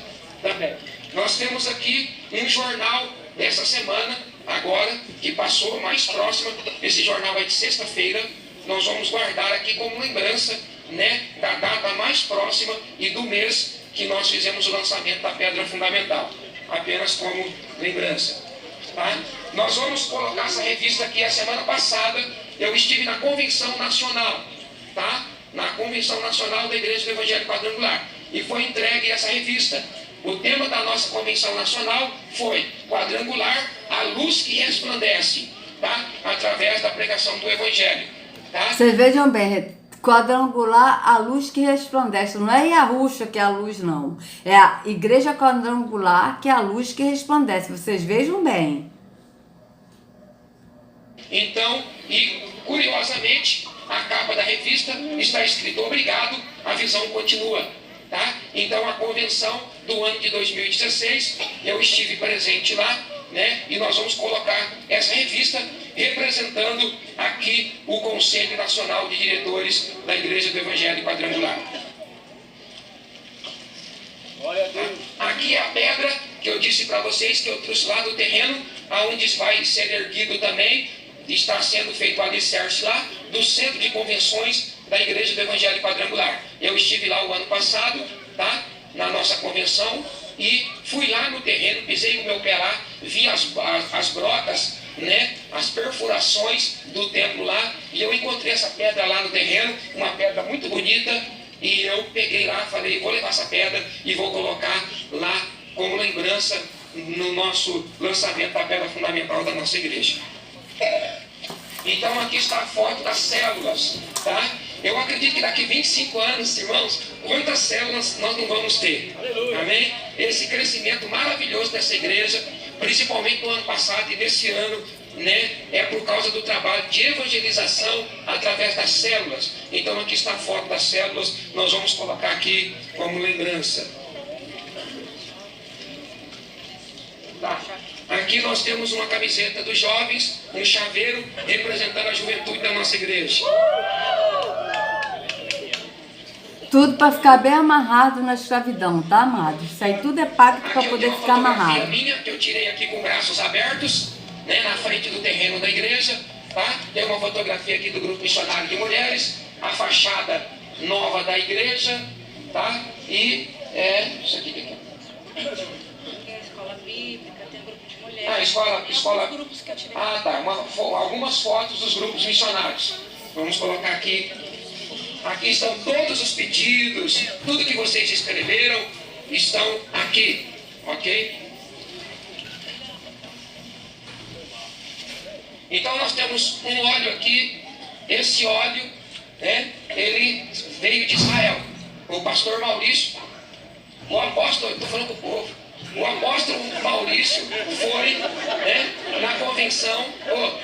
também. Nós temos aqui um jornal dessa semana, agora, que passou mais próxima, esse jornal é de sexta-feira, nós vamos guardar aqui como lembrança, né, da data mais próxima e do mês que nós fizemos o lançamento da pedra fundamental, apenas como lembrança. Tá? Nós vamos colocar essa revista aqui. A semana passada eu estive na Convenção Nacional, tá? Na Convenção Nacional da Igreja do Evangelho Quadrangular, e foi entregue essa revista. O tema da nossa Convenção Nacional foi Quadrangular, a luz que resplandece, tá? Através da pregação do Evangelho, tá?
Vocês vejam bem, quadrangular, a luz que resplandece. Não é Yahusha que é a luz, não. É a Igreja Quadrangular que é a luz que resplandece. Vocês vejam bem.
Então, e curiosamente, a capa da revista está escrito: obrigado, a visão continua. Tá? Então, a convenção do ano de 2016, eu estive presente lá, né? E nós vamos colocar essa revista representando aqui o Conselho Nacional de Diretores da Igreja do Evangelho Quadrangular. Aqui é a pedra que eu disse para vocês que eu trouxe lá do terreno, aonde vai ser erguido também, está sendo feito o alicerce lá, do Centro de Convenções da Igreja do Evangelho Quadrangular. Eu estive lá o ano passado, tá? Na nossa convenção, e fui lá no terreno, pisei o meu pé lá, vi as brotas, né, as perfurações do templo lá, e eu encontrei essa pedra lá no terreno, uma pedra muito bonita, e eu peguei lá, falei, vou levar essa pedra e vou colocar lá como lembrança no nosso lançamento da pedra fundamental da nossa igreja. Então aqui está a foto das células, tá? Eu acredito que daqui 25 anos, irmãos, quantas células nós não vamos ter? Amém? Esse crescimento maravilhoso dessa igreja, principalmente no ano passado e nesse ano, né, é por causa do trabalho de evangelização através das células. Então aqui está a foto das células, nós vamos colocar aqui como lembrança. Tá. Aqui nós temos uma camiseta dos jovens, um chaveiro representando a juventude da nossa igreja.
Tudo para ficar bem amarrado na escravidão, tá, amado? Isso aí tudo é pacto para poder ficar amarrado.
Minha, que eu tirei aqui com braços abertos, né, na frente do terreno da igreja, tá? Tem uma fotografia aqui do grupo missionário de mulheres, a fachada nova da igreja, tá? E isso aqui que é.
Tem a escola bíblica, tem o grupo de mulheres.
Ah, escola.
Grupos que eu tirei.
Ah, tá. Algumas fotos dos grupos missionários. Vamos colocar aqui. Aqui estão todos os pedidos, tudo que vocês escreveram estão aqui, ok? Então nós temos um óleo aqui, esse óleo, né, ele veio de Israel. O pastor Maurício, o apóstolo, estou falando com o povo, o apóstolo Maurício foi, né, na convenção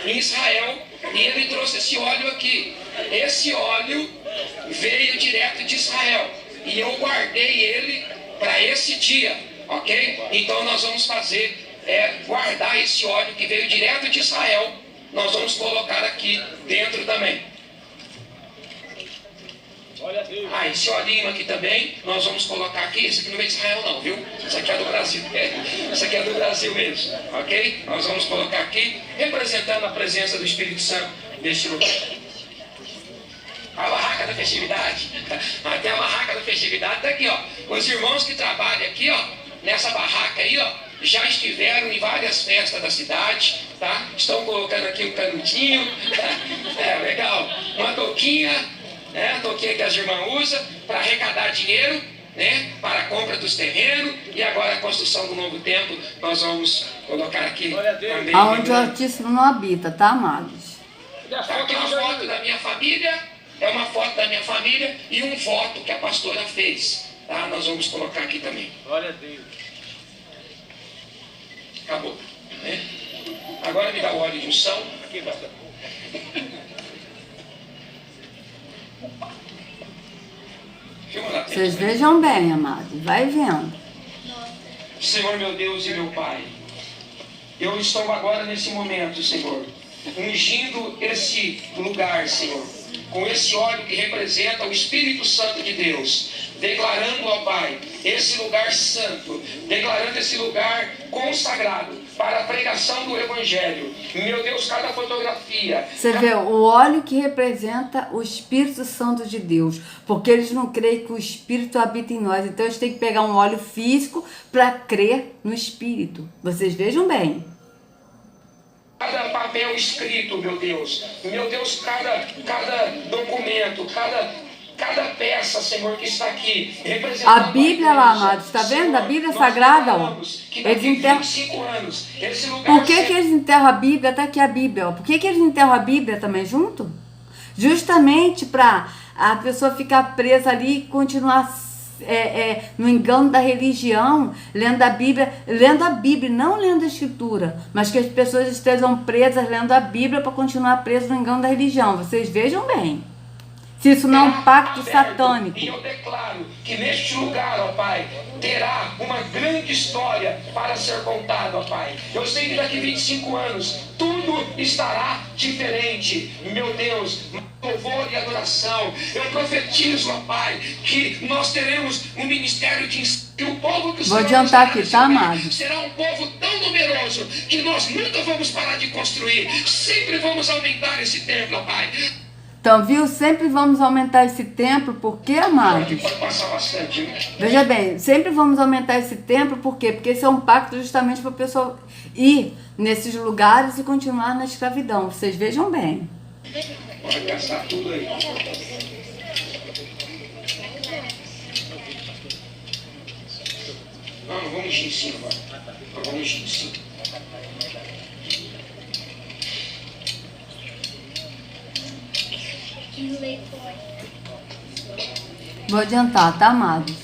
em Israel e ele trouxe esse óleo aqui. Esse óleo veio direto de Israel e eu guardei ele para esse dia, ok? Então nós vamos fazer, guardar esse óleo que veio direto de Israel, nós vamos colocar aqui dentro também. Esse olhinho aqui também, nós vamos colocar aqui. Esse aqui não é de Israel não, viu? Isso aqui é do Brasil. Isso aqui é do Brasil mesmo, ok? Nós vamos colocar aqui, representando a presença do Espírito Santo neste lugar. A barraca da festividade. Até a barraca da festividade está aqui, ó. Os irmãos que trabalham aqui, ó, nessa barraca aí, ó, já estiveram em várias festas da cidade, tá? Estão colocando aqui um canudinho, legal. Uma touquinha, a touquinha que as irmãs usam para arrecadar dinheiro, né? Para a compra dos terrenos e agora a construção do novo templo. Nós vamos colocar aqui também.
Aonde o Altíssimo não habita, tá, amados?
Aqui uma foto da minha família. É uma foto da minha família e um voto que a pastora fez. Tá? Nós vamos colocar aqui também.
Glória a Deus.
Acabou. Né? Agora me dá o óleo de unção.
Aqui, pastor.
Filma lá.
Vocês vejam bem, amados. Vai vendo.
Senhor meu Deus e meu Pai, eu estou agora nesse momento, Senhor, ungindo esse lugar, Senhor, com esse óleo que representa o Espírito Santo de Deus, declarando, ó Pai, esse lugar santo, declarando esse lugar consagrado para a pregação do Evangelho. Meu Deus, cada fotografia...
Você vê o óleo que representa o Espírito Santo de Deus, porque eles não creem que o Espírito habita em nós, então eles têm que pegar um óleo físico para crer no Espírito. Vocês vejam bem.
Cada papel escrito, meu Deus, cada documento, cada peça, Senhor, que está aqui, representando
a Bíblia lá, amados, está vendo? A Bíblia Sagrada, ó. Eles enterram... Por que eles enterram a Bíblia? Tá aqui a Bíblia, ó. Por que eles enterram a Bíblia também junto? Justamente para a pessoa ficar presa ali e continuar no engano da religião, lendo a Bíblia, não lendo a Escritura, mas que as pessoas estejam presas lendo a Bíblia para continuar presas no engano da religião. Vocês vejam bem. Se isso não é um pacto satânico.
E eu declaro que neste lugar, ó Pai, terá uma grande história para ser contada, ó Pai. Eu sei que daqui 25 anos tudo estará diferente. Meu Deus, louvor e adoração. Eu profetizo, ó Pai, que nós teremos um ministério de ensino. Que o povo que
vou adiantar aqui, tá, amado?
Será um povo tão numeroso que nós nunca vamos parar de construir. Sempre vamos aumentar esse templo, ó Pai.
Então, viu? Sempre vamos aumentar esse templo, por quê, amados?
Pode passar bastante, né?
Veja bem, sempre vamos aumentar esse templo, por quê? Porque esse é um pacto justamente para a pessoa ir nesses lugares e continuar na escravidão. Vocês vejam bem.
Pode gastar tudo aí. Não vamos ungir em cima agora. Vamos ungir em cima.
Vou adiantar, tá, amados?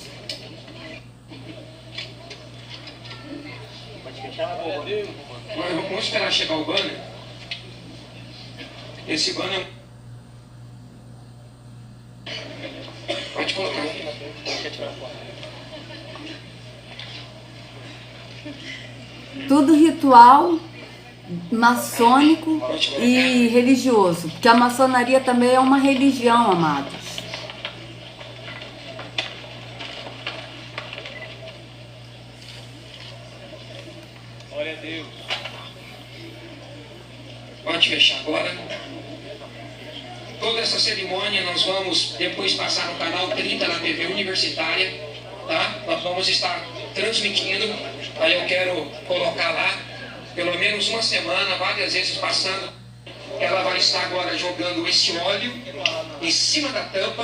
Vamos esperar chegar o banner. Esse banner... Pode colocar.
Tudo ritual maçônico e religioso, porque a maçonaria também é uma religião, amados.
Glória a Deus. Pode fechar agora. Toda essa cerimônia nós vamos depois passar no canal 30 na TV Universitária, tá? Nós vamos estar transmitindo. Aí eu quero colocar lá, pelo menos uma semana, várias vezes passando. Ela vai estar agora jogando esse óleo em cima da tampa.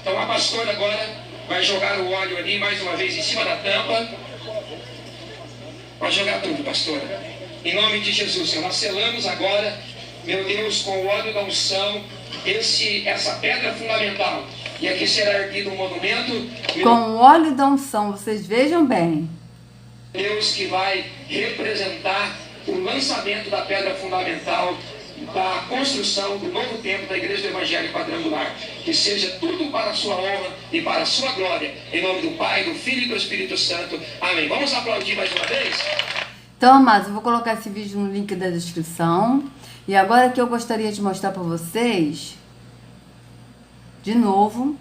Então a pastora agora vai jogar o óleo ali mais uma vez em cima da tampa. Pode jogar tudo, pastora. Em nome de Jesus, Senhor, nós selamos agora, meu Deus, com o óleo da unção, essa pedra fundamental. E aqui será erguido um monumento.
Com o óleo da unção, vocês vejam bem.
Deus, que vai representar o lançamento da pedra fundamental da construção do novo templo da Igreja do Evangelho Quadrangular. Que seja tudo para a sua honra e para a sua glória. Em nome do Pai, do Filho e do Espírito Santo. Amém. Vamos aplaudir mais uma vez?
Então, amados, eu vou colocar esse vídeo no link da descrição. E agora que eu gostaria de mostrar para vocês, de novo,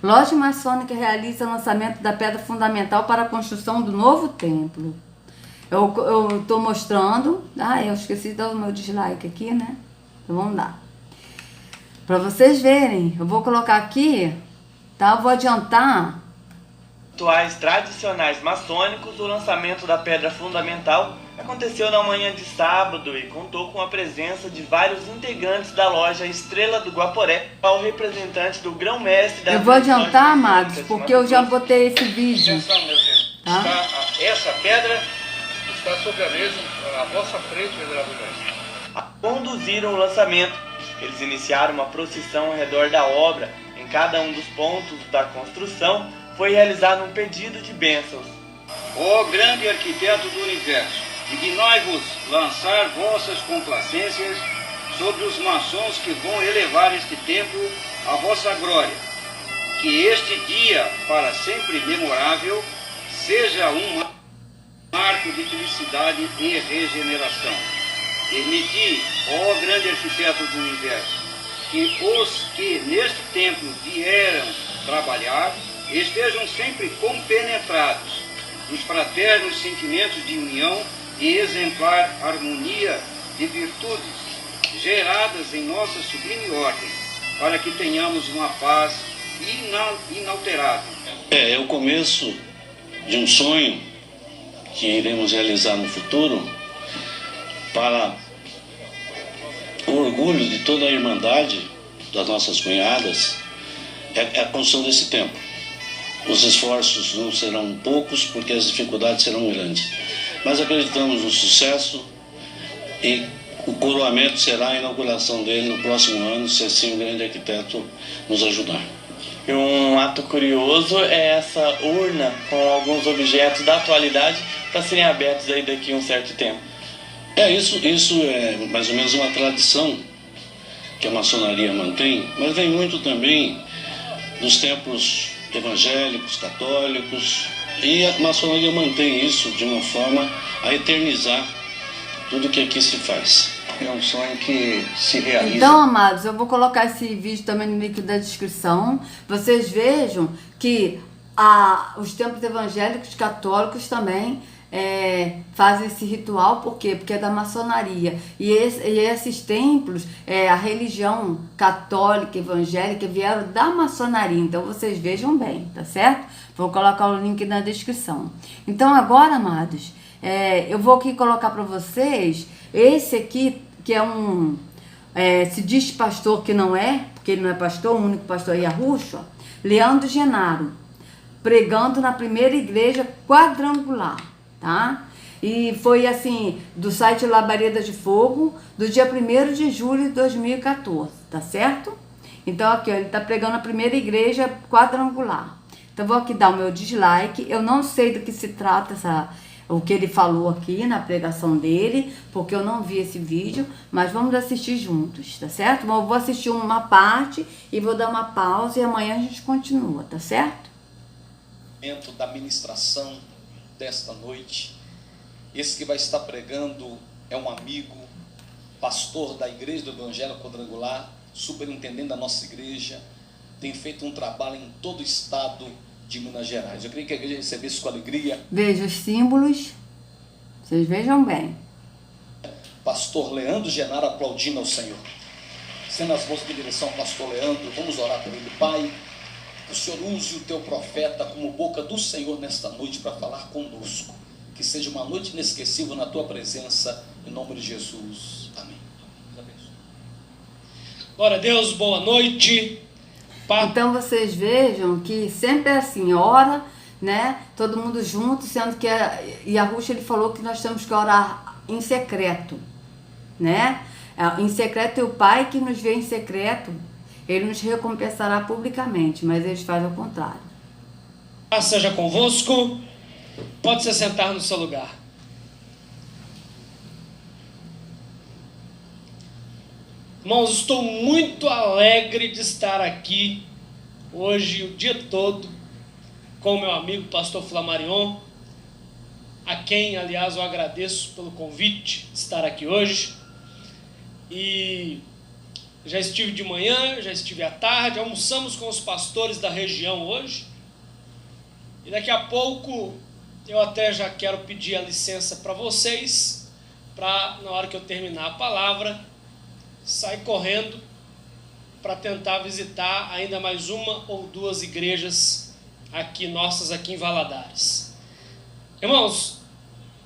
Loja Maçônica realiza o lançamento da pedra fundamental para a construção do novo templo. Eu estou mostrando. Eu esqueci de dar o meu dislike aqui, né? Então vamos lá. Para vocês verem, eu vou colocar aqui, tá? Eu vou adiantar.
Rituais tradicionais maçônicos, o lançamento da pedra fundamental aconteceu na manhã de sábado e contou com a presença de vários integrantes da loja Estrela do Guaporé, ao representante do grão-mestre da...
Eu vou adiantar, amados, porque eu já botei esse vídeo.
Atenção, meu Deus.
Tá?
Essa pedra está sobre a mesa, à vossa frente, venerável mestre.
Conduziram o lançamento. Eles iniciaram uma procissão ao redor da obra. Em cada um dos pontos da construção foi realizado um pedido de bênçãos.
Ó grande arquiteto do universo, dignai-vos lançar vossas complacências sobre os maçons que vão elevar este templo à vossa glória. Que este dia, para sempre memorável, seja um marco de felicidade e regeneração. Permiti, ó grande arquiteto do universo, que os que neste templo vieram trabalhar estejam sempre compenetrados dos fraternos sentimentos de união e exemplar harmonia de virtudes geradas em nossa sublime ordem, para que tenhamos uma paz inalterável.
É o começo de um sonho que iremos realizar no futuro para o orgulho de toda a irmandade das nossas cunhadas, é a construção desse templo. Os esforços não serão poucos porque as dificuldades serão grandes, mas acreditamos no sucesso e o coroamento será a inauguração dele no próximo ano, se assim o grande arquiteto nos ajudar.
Um ato curioso é essa urna com alguns objetos da atualidade para serem abertos aí daqui a um certo tempo.
Isso é mais ou menos uma tradição que a maçonaria mantém, mas vem muito também dos templos evangélicos, católicos, e a maçonaria mantém isso de uma forma a eternizar tudo que aqui se faz.
É um sonho que se realiza.
Então, amados, eu vou colocar esse vídeo também no link da descrição. Vocês vejam que os templos evangélicos católicos também fazem esse ritual. Por quê? Porque é da maçonaria. E esses templos, a religião católica, evangélica, vieram da maçonaria. Então, vocês vejam bem, tá certo? Vou colocar o link na descrição. Então, agora, amados, eu vou aqui colocar para vocês esse aqui, que é se diz pastor que não é, porque ele não é pastor, o único pastor é Yahushua, Leandro Genaro. pregando na primeira igreja quadrangular, tá? E foi assim, do site Labareda de Fogo, do dia 1º de julho de 2014, tá certo? Então aqui, ó, ele tá pregando na primeira igreja quadrangular. Então vou aqui dar o meu dislike. Eu não sei do que se trata o que ele falou aqui na pregação dele, porque eu não vi esse vídeo, mas vamos assistir juntos, tá certo? Eu vou assistir uma parte e vou dar uma pausa e amanhã a gente continua, tá certo?
Da ministração desta noite, esse que vai estar pregando é um amigo, pastor da Igreja do Evangelho Quadrangular, superintendente da nossa igreja, tem feito um trabalho em todo o estado de Minas Gerais. Eu queria que a igreja recebesse com alegria.
Veja os símbolos, vocês vejam bem.
Pastor Leandro Genaro aplaudindo ao Senhor. Sendo as mãos de direção, pastor Leandro, vamos orar por ele. Pai, que o Senhor use o teu profeta como boca do Senhor nesta noite para falar conosco. Que seja uma noite inesquecível na tua presença, em nome de Jesus. Amém.
Glória a Deus, boa noite.
Então vocês vejam que sempre é assim, ora, né, todo mundo junto, sendo que Yahushua, ele falou que nós temos que orar em secreto, né? Em secreto, e o Pai que nos vê em secreto, ele nos recompensará publicamente, mas eles fazem ao contrário.
Paz seja convosco, pode se sentar no seu lugar. Irmãos, estou muito alegre de estar aqui hoje, o dia todo, com o meu amigo pastor Flamarion, a quem, aliás, eu agradeço pelo convite de estar aqui hoje. E já estive de manhã, já estive à tarde, almoçamos com os pastores da região hoje. E daqui a pouco eu até já quero pedir a licença para vocês, para, na hora que eu terminar a palavra, sair correndo para tentar visitar ainda mais uma ou duas igrejas nossas aqui em Valadares. Irmãos,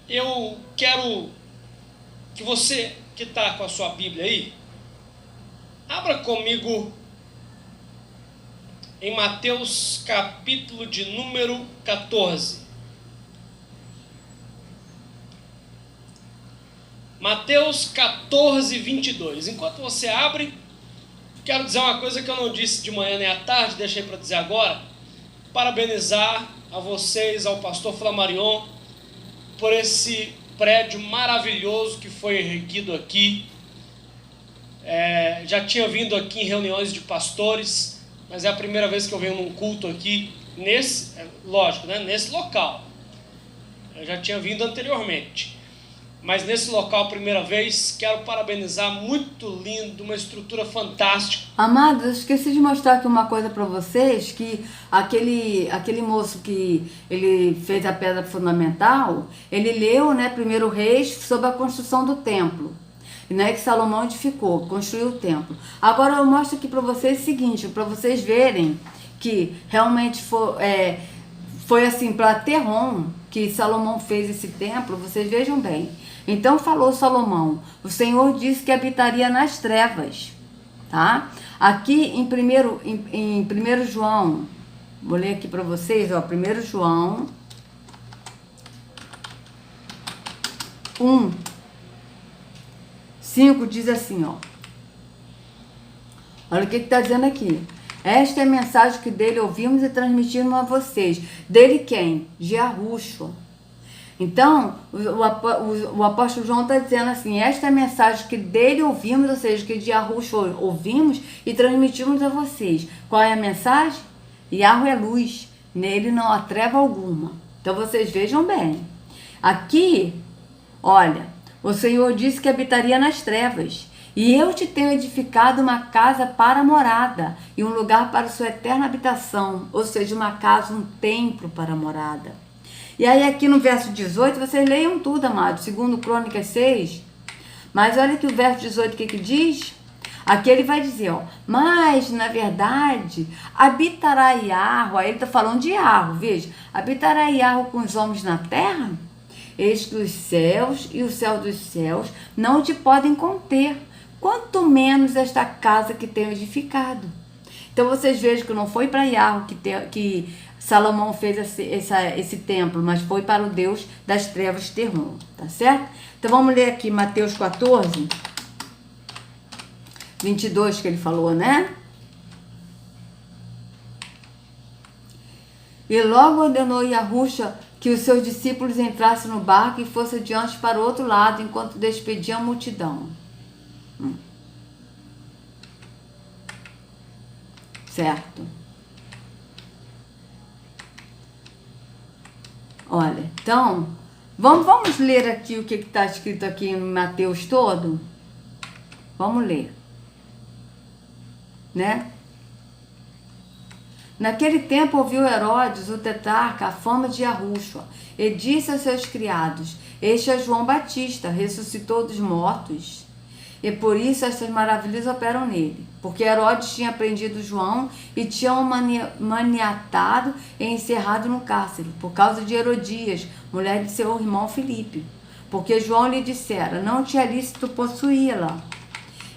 eu quero que você que está com a sua Bíblia aí, abra comigo em Mateus capítulo de número 14. Mateus 14, 22. Enquanto você abre, quero dizer uma coisa que eu não disse de manhã nem à tarde, deixei para dizer agora. Parabenizar a vocês, ao pastor Flamarion, por esse prédio maravilhoso que foi erguido aqui. Já tinha vindo aqui em reuniões de pastores, mas é a primeira vez que eu venho num culto aqui, nesse local. Eu já tinha vindo anteriormente. Mas nesse local, primeira vez, quero parabenizar, muito lindo, uma estrutura fantástica.
Amados, eu esqueci de mostrar aqui uma coisa para vocês, que aquele moço que ele fez a pedra fundamental, ele leu, né, 1 Reis, sobre a construção do templo, né, que Salomão edificou, construiu o templo. Agora eu mostro aqui para vocês o seguinte, para vocês verem que realmente foi assim, para Terrom, que Salomão fez esse templo, vocês vejam bem. Então falou Salomão, o Senhor disse que habitaria nas trevas, tá? Aqui em 1 João, vou ler aqui para vocês, ó, 1 João 1:5 diz assim, ó. Olha o que está dizendo aqui. Esta é a mensagem que dele ouvimos e transmitimos a vocês. Dele quem? De Yahushua. Então, o apóstolo João está dizendo assim, esta é a mensagem que dele ouvimos, ou seja, que de Yahushua ouvimos e transmitimos a vocês. Qual é a mensagem? Yahuwah é luz, nele não há treva alguma. Então, vocês vejam bem. Aqui, olha, o Senhor disse que habitaria nas trevas. E eu te tenho edificado uma casa para morada e um lugar para sua eterna habitação, ou seja, uma casa, um templo para morada. E aí aqui no verso 18, vocês leiam tudo, amados, segundo Crônicas 6. Mas olha que o verso 18, o que diz? Aqui ele vai dizer, ó, mas na verdade habitará Yahuwah, aí ele está falando de Yahuwah, veja, habitará Yahuwah com os homens na terra? Eis que os céus e o céu dos céus não te podem conter, quanto menos esta casa que tenho edificado. Então vocês vejam que não foi para Yahuwah que Salomão fez esse templo, mas foi para o Deus das trevas Termon, tá certo? Então vamos ler aqui Mateus 14, 22 que ele falou, né? E logo ordenou Yahusha que os seus discípulos entrassem no barco e fossem adiante para o outro lado, enquanto despediam a multidão. Certo? Olha, então, vamos ler aqui o que está escrito aqui em Mateus todo? Vamos ler. Né? Naquele tempo ouviu Herodes, o tetrarca, a fama de Yahusha, e disse aos seus criados: este é João Batista, ressuscitou dos mortos. E por isso estas maravilhas operam nele. Porque Herodes tinha prendido João e tinha o maniatado e encerrado no cárcere, por causa de Herodias, mulher de seu irmão Filipe. Porque João lhe dissera: não te é lícito possuí-la.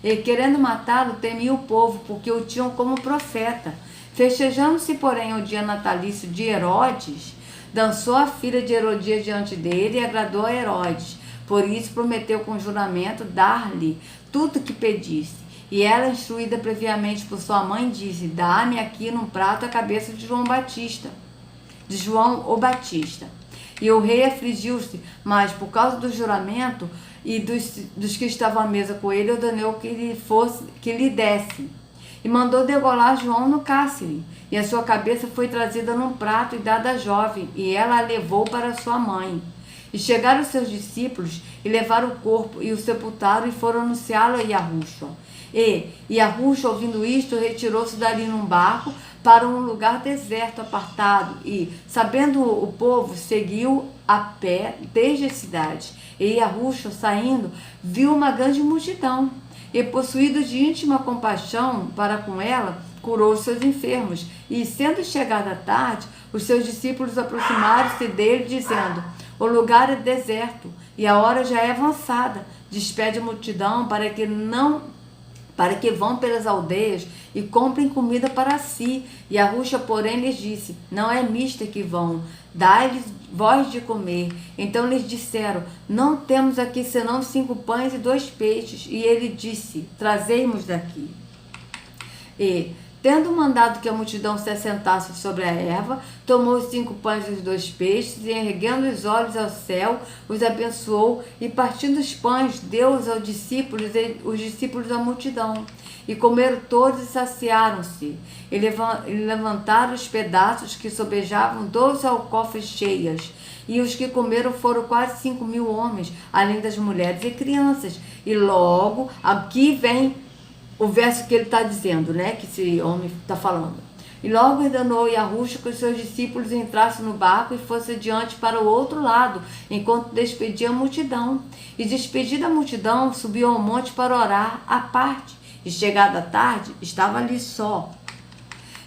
E querendo matá-lo, temia o povo, porque o tinham como profeta. Festejando-se, porém, o dia natalício de Herodes, dançou a filha de Herodias diante dele e agradou a Herodes. Por isso prometeu com juramento dar-lhe tudo o que pedisse. E ela, instruída previamente por sua mãe, disse: dá-me aqui num prato a cabeça de João o Batista. E o rei afligiu-se, mas por causa do juramento e dos que estavam à mesa com ele, ordenou que lhe desse. E mandou degolar João no cárcere. E a sua cabeça foi trazida num prato e dada à jovem, e ela a levou para sua mãe. E chegaram os seus discípulos, e levaram o corpo, e o sepultaram, e foram anunciá-lo a Yahusha. E Yahusha, ouvindo isto, retirou-se dali num barco, para um lugar deserto, apartado, e, sabendo o povo, seguiu a pé desde a cidade. E Yahusha, saindo, viu uma grande multidão, e, possuído de íntima compaixão para com ela, curou os seus enfermos. E, sendo chegada a tarde, os seus discípulos aproximaram-se dele, dizendo: o lugar é deserto, e a hora já é avançada. Despede a multidão para que vão pelas aldeias e comprem comida para si. E Yahusha, porém, lhes disse: não é mister que vão, dai-lhes vós de comer. Então lhes disseram: não temos aqui senão 5 pães e 2 peixes. E ele disse: trazei-mos daqui. E, tendo mandado que a multidão se assentasse sobre a erva, tomou os 5 pães e os 2 peixes, e erguendo os olhos ao céu, os abençoou, e partindo os pães, deu-os aos discípulos, e os discípulos à multidão. E comeram todos e saciaram-se, e levantaram os pedaços que sobejavam 12 alcofres cheias. E os que comeram foram quase 5.000 homens, além das mulheres e crianças. E logo, aqui vem o verso que ele está dizendo, né? Que esse homem está falando. E logo ordenou Yahusha que os seus discípulos entrassem no barco e fossem adiante para o outro lado, enquanto despedia a multidão. E despedida a multidão, subiu ao monte para orar à parte. E chegada a tarde, estava ali só.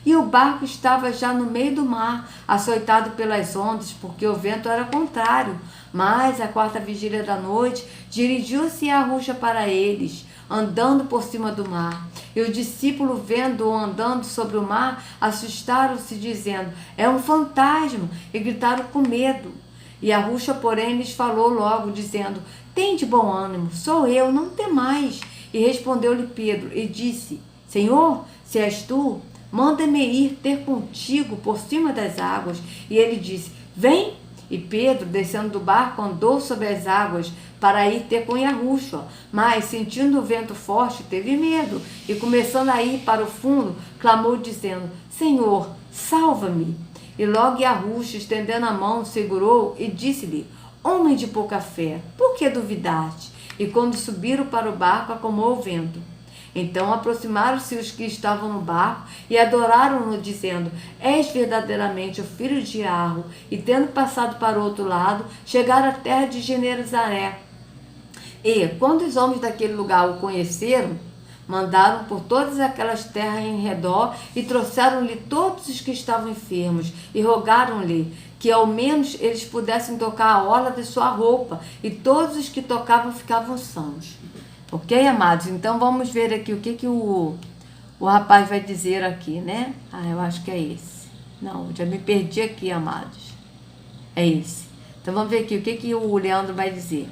E o barco estava já no meio do mar, açoitado pelas ondas, porque o vento era contrário. Mas, à 4ª vigília da noite, dirigiu-se Yahusha para eles, andando por cima do mar. E os discípulos, vendo-o andando sobre o mar, assustaram-se, dizendo: é um fantasma, e gritaram com medo. E Yahusha, porém, lhes falou logo, dizendo: tende bom ânimo, sou eu, não temais. E respondeu-lhe Pedro, e disse: Senhor, se és tu, manda-me ir ter contigo por cima das águas. E ele disse: vem. E Pedro, descendo do barco, andou sobre as águas para ir ter com Yahusha. Mas, sentindo o vento forte, teve medo. E, começando a ir para o fundo, clamou, dizendo: Senhor, salva-me. E logo Yahusha, estendendo a mão, segurou e disse-lhe: homem de pouca fé, por que duvidaste? E quando subiram para o barco, acalmou o vento. Então aproximaram-se os que estavam no barco e adoraram-no, dizendo: és verdadeiramente o filho de Arro. E tendo passado para o outro lado, chegaram à terra de Genezaré. E, quando os homens daquele lugar o conheceram, mandaram por todas aquelas terras em redor e trouxeram-lhe todos os que estavam enfermos e rogaram-lhe que ao menos eles pudessem tocar a orla de sua roupa, e todos os que tocavam ficavam sãos. Ok, amados? Então vamos ver aqui o que o rapaz vai dizer aqui, né? Eu acho que é esse. Não, já me perdi aqui, amados. É esse. Então vamos ver aqui o que o Leandro vai dizer.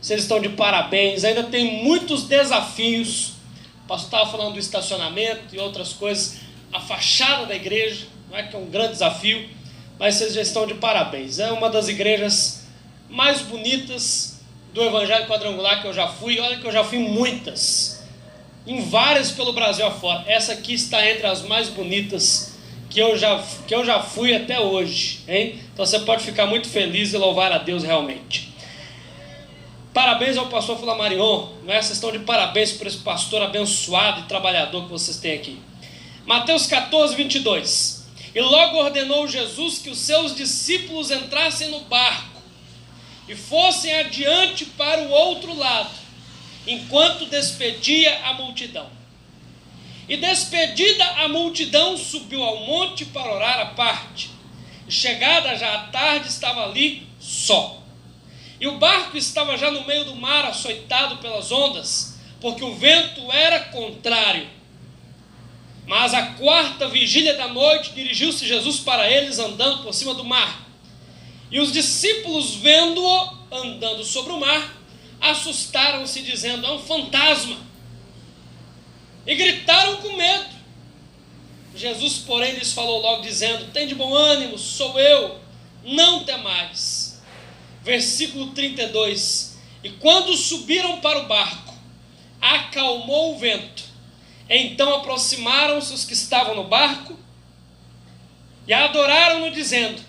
Vocês estão de parabéns, ainda tem muitos desafios. O pastor estava falando do estacionamento e outras coisas. A fachada da igreja, não é que é um grande desafio, mas vocês já estão de parabéns. É uma das igrejas mais bonitas do Evangelho Quadrangular que eu já fui. Olha que eu já fui muitas, em várias pelo Brasil afora. Essa aqui está entre as mais bonitas que eu já fui até hoje, hein? Então você pode ficar muito feliz e louvar a Deus realmente. Parabéns ao pastor Flamarion, não é? Vocês estão de parabéns por esse pastor abençoado e trabalhador que vocês têm aqui. Mateus 14, 22. E logo ordenou Jesus que os seus discípulos entrassem no barco e fossem adiante para o outro lado, enquanto despedia a multidão. E despedida a multidão, subiu ao monte para orar à parte. E chegada já a tarde, estava ali só. E o barco estava já no meio do mar, açoitado pelas ondas, porque o vento era contrário. Mas à quarta vigília da noite, dirigiu-se Jesus para eles, andando por cima do mar. E os discípulos, vendo-o andando sobre o mar, assustaram-se, dizendo: é um fantasma. E gritaram com medo. Jesus, porém, lhes falou logo, dizendo: tem de bom ânimo, sou eu, não temais. Versículo 32. E quando subiram para o barco, acalmou o vento. Então aproximaram-se os que estavam no barco e adoraram-no, dizendo: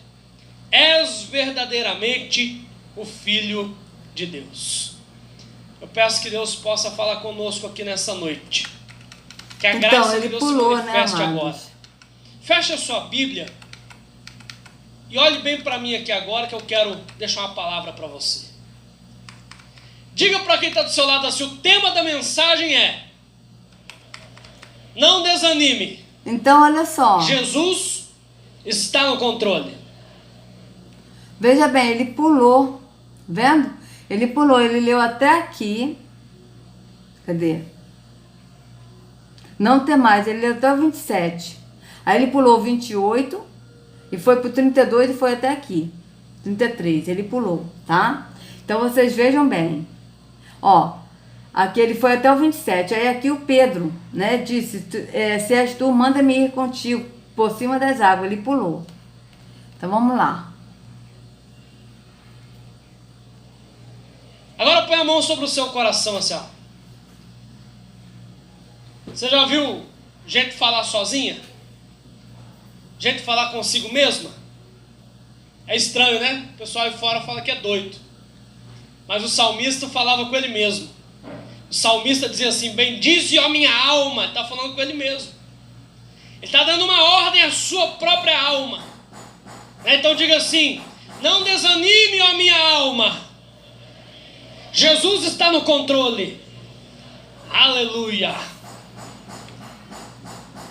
és verdadeiramente o Filho de Deus. Eu peço que Deus possa falar conosco aqui nessa noite. Que a graça de Deus se manifeste agora. Feche a sua Bíblia e olhe bem para mim aqui agora, que eu quero deixar uma palavra para você. Diga para quem está do seu lado assim: o tema da mensagem é: não desanime.
Então, olha só.
Jesus está no controle.
Veja bem, ele pulou. Vendo? Ele pulou, ele leu até aqui. Cadê? Não tem mais, ele leu até o 27. Aí ele pulou o 28 e foi pro 32 e foi até aqui. 33, ele pulou, tá? Então vocês vejam bem. Ó, aqui ele foi até o 27. Aí aqui o Pedro, né, disse: se és tu, manda-me ir contigo por cima das águas. Ele pulou. Então vamos lá.
Agora põe a mão sobre o seu coração assim, ó. Você já viu gente falar sozinha? Gente falar consigo mesma? É estranho, né? O pessoal aí fora fala que é doido. Mas o salmista falava com ele mesmo. O salmista dizia assim: bendize, ó minha alma. Ele está falando com ele mesmo. Ele está dando uma ordem à sua própria alma. Então diga assim: não desanime, ó minha alma. Jesus está no controle. Aleluia.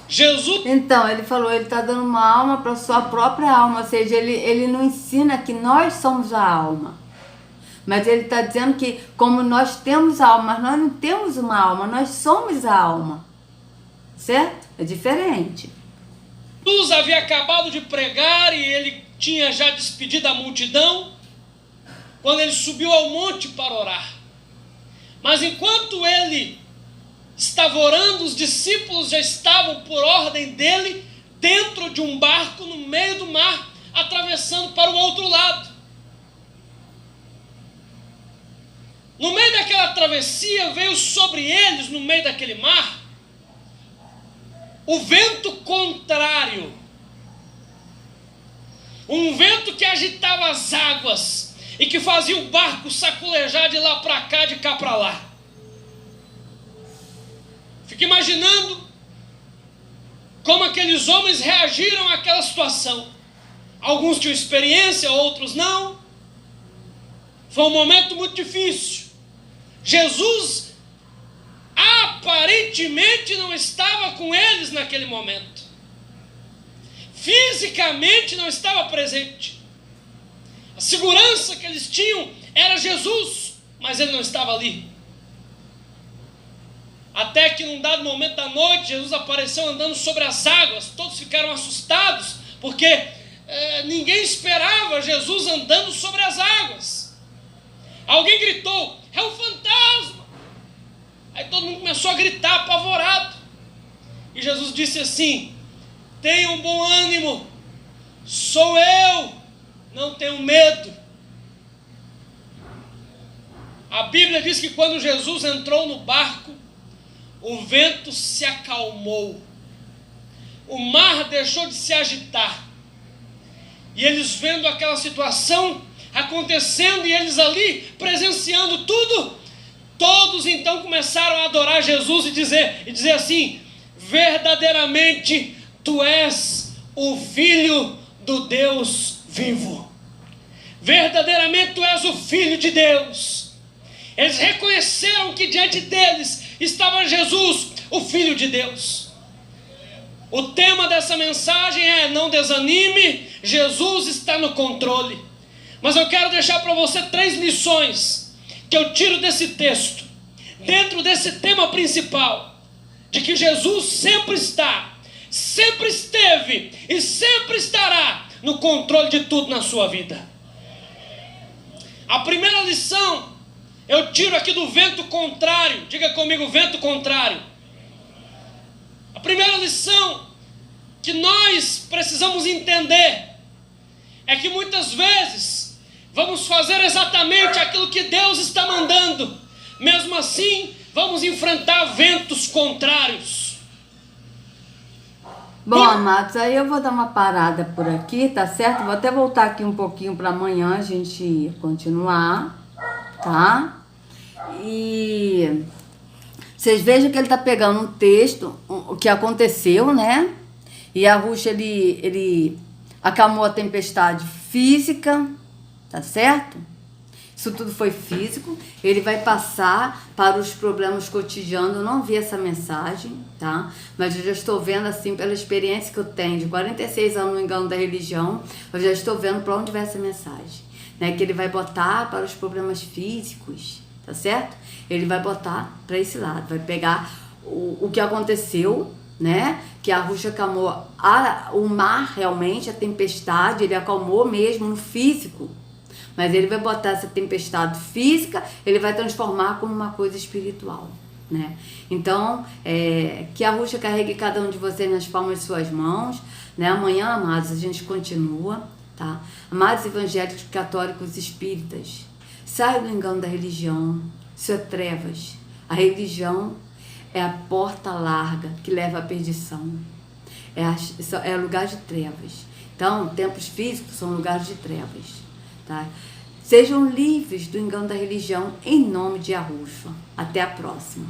Jesus.
Então, ele falou, ele está dando uma alma para a sua própria alma. Ou seja, ele não ensina que nós somos a alma. Mas ele está dizendo que como nós temos alma, mas nós não temos uma alma, nós somos a alma. Certo? É diferente.
Jesus havia acabado de pregar e ele tinha já despedido a multidão quando ele subiu ao monte para orar. Mas enquanto ele estava orando, os discípulos já estavam, por ordem dele, dentro de um barco no meio do mar, atravessando para o outro lado. No meio daquela travessia, veio sobre eles, no meio daquele mar, o vento contrário. Um vento que agitava as águas e que fazia o barco saculejar de lá para cá, de cá para lá. Fique imaginando como aqueles homens reagiram àquela situação. Alguns tinham experiência, outros não. Foi um momento muito difícil. Jesus aparentemente não estava com eles naquele momento. Fisicamente não estava presente. A segurança que eles tinham era Jesus, mas ele não estava ali. Até que num dado momento da noite, Jesus apareceu andando sobre as águas. Todos ficaram assustados, porque ninguém esperava Jesus andando sobre as águas. Alguém gritou: é um fantasma! Aí todo mundo começou a gritar, apavorado. E Jesus disse assim: tenham bom ânimo, sou eu, não tenham medo. A Bíblia diz que quando Jesus entrou no barco, o vento se acalmou, o mar deixou de se agitar, e eles vendo aquela situação acontecendo e eles ali presenciando tudo, todos então começaram a adorar Jesus e dizer assim: verdadeiramente tu és o Filho do Deus vivo, verdadeiramente tu és o Filho de Deus. Eles reconheceram que diante deles estava Jesus, o Filho de Deus. O tema dessa mensagem é: não desanime, Jesus está no controle. Mas eu quero deixar para você 3 lições que eu tiro desse texto, dentro desse tema principal, de que Jesus sempre está, sempre esteve e sempre estará no controle de tudo na sua vida. A primeira lição eu tiro aqui do vento contrário. Diga comigo: vento contrário. A primeira lição que nós precisamos entender é que muitas vezes vamos fazer exatamente aquilo que Deus está mandando. Mesmo assim, vamos enfrentar ventos contrários.
Bom, amados, aí eu vou dar uma parada por aqui, tá certo? Vou até voltar aqui um pouquinho para amanhã a gente continuar, tá? E vocês vejam que ele tá pegando um texto, o que aconteceu, né? E a Ruxa, ele acalmou a tempestade física, tá certo? Isso tudo foi físico. Ele vai passar para os problemas cotidianos. Eu não vi essa mensagem, tá? Mas eu já estou vendo, assim, pela experiência que eu tenho de 46 anos no engano da religião, eu já estou vendo para onde vai essa mensagem, né? Que ele vai botar para os problemas físicos, tá certo? Ele vai botar para esse lado, vai pegar o que aconteceu, né? Que a Ruxa acalmou o mar, realmente, a tempestade, ele acalmou mesmo no físico. Mas ele vai botar essa tempestade física, ele vai transformar como uma coisa espiritual, né? Então, que a Ruxa carregue cada um de vocês nas palmas de suas mãos, né? Amanhã, amados, a gente continua, tá? Amados evangélicos, católicos, espíritas, saiam do engano da religião. Isso é trevas. A religião é a porta larga que leva à perdição. É lugar de trevas. Então, templos físicos são lugares de trevas. Tá? Sejam livres do engano da religião em nome de Yahushua. Até a próxima.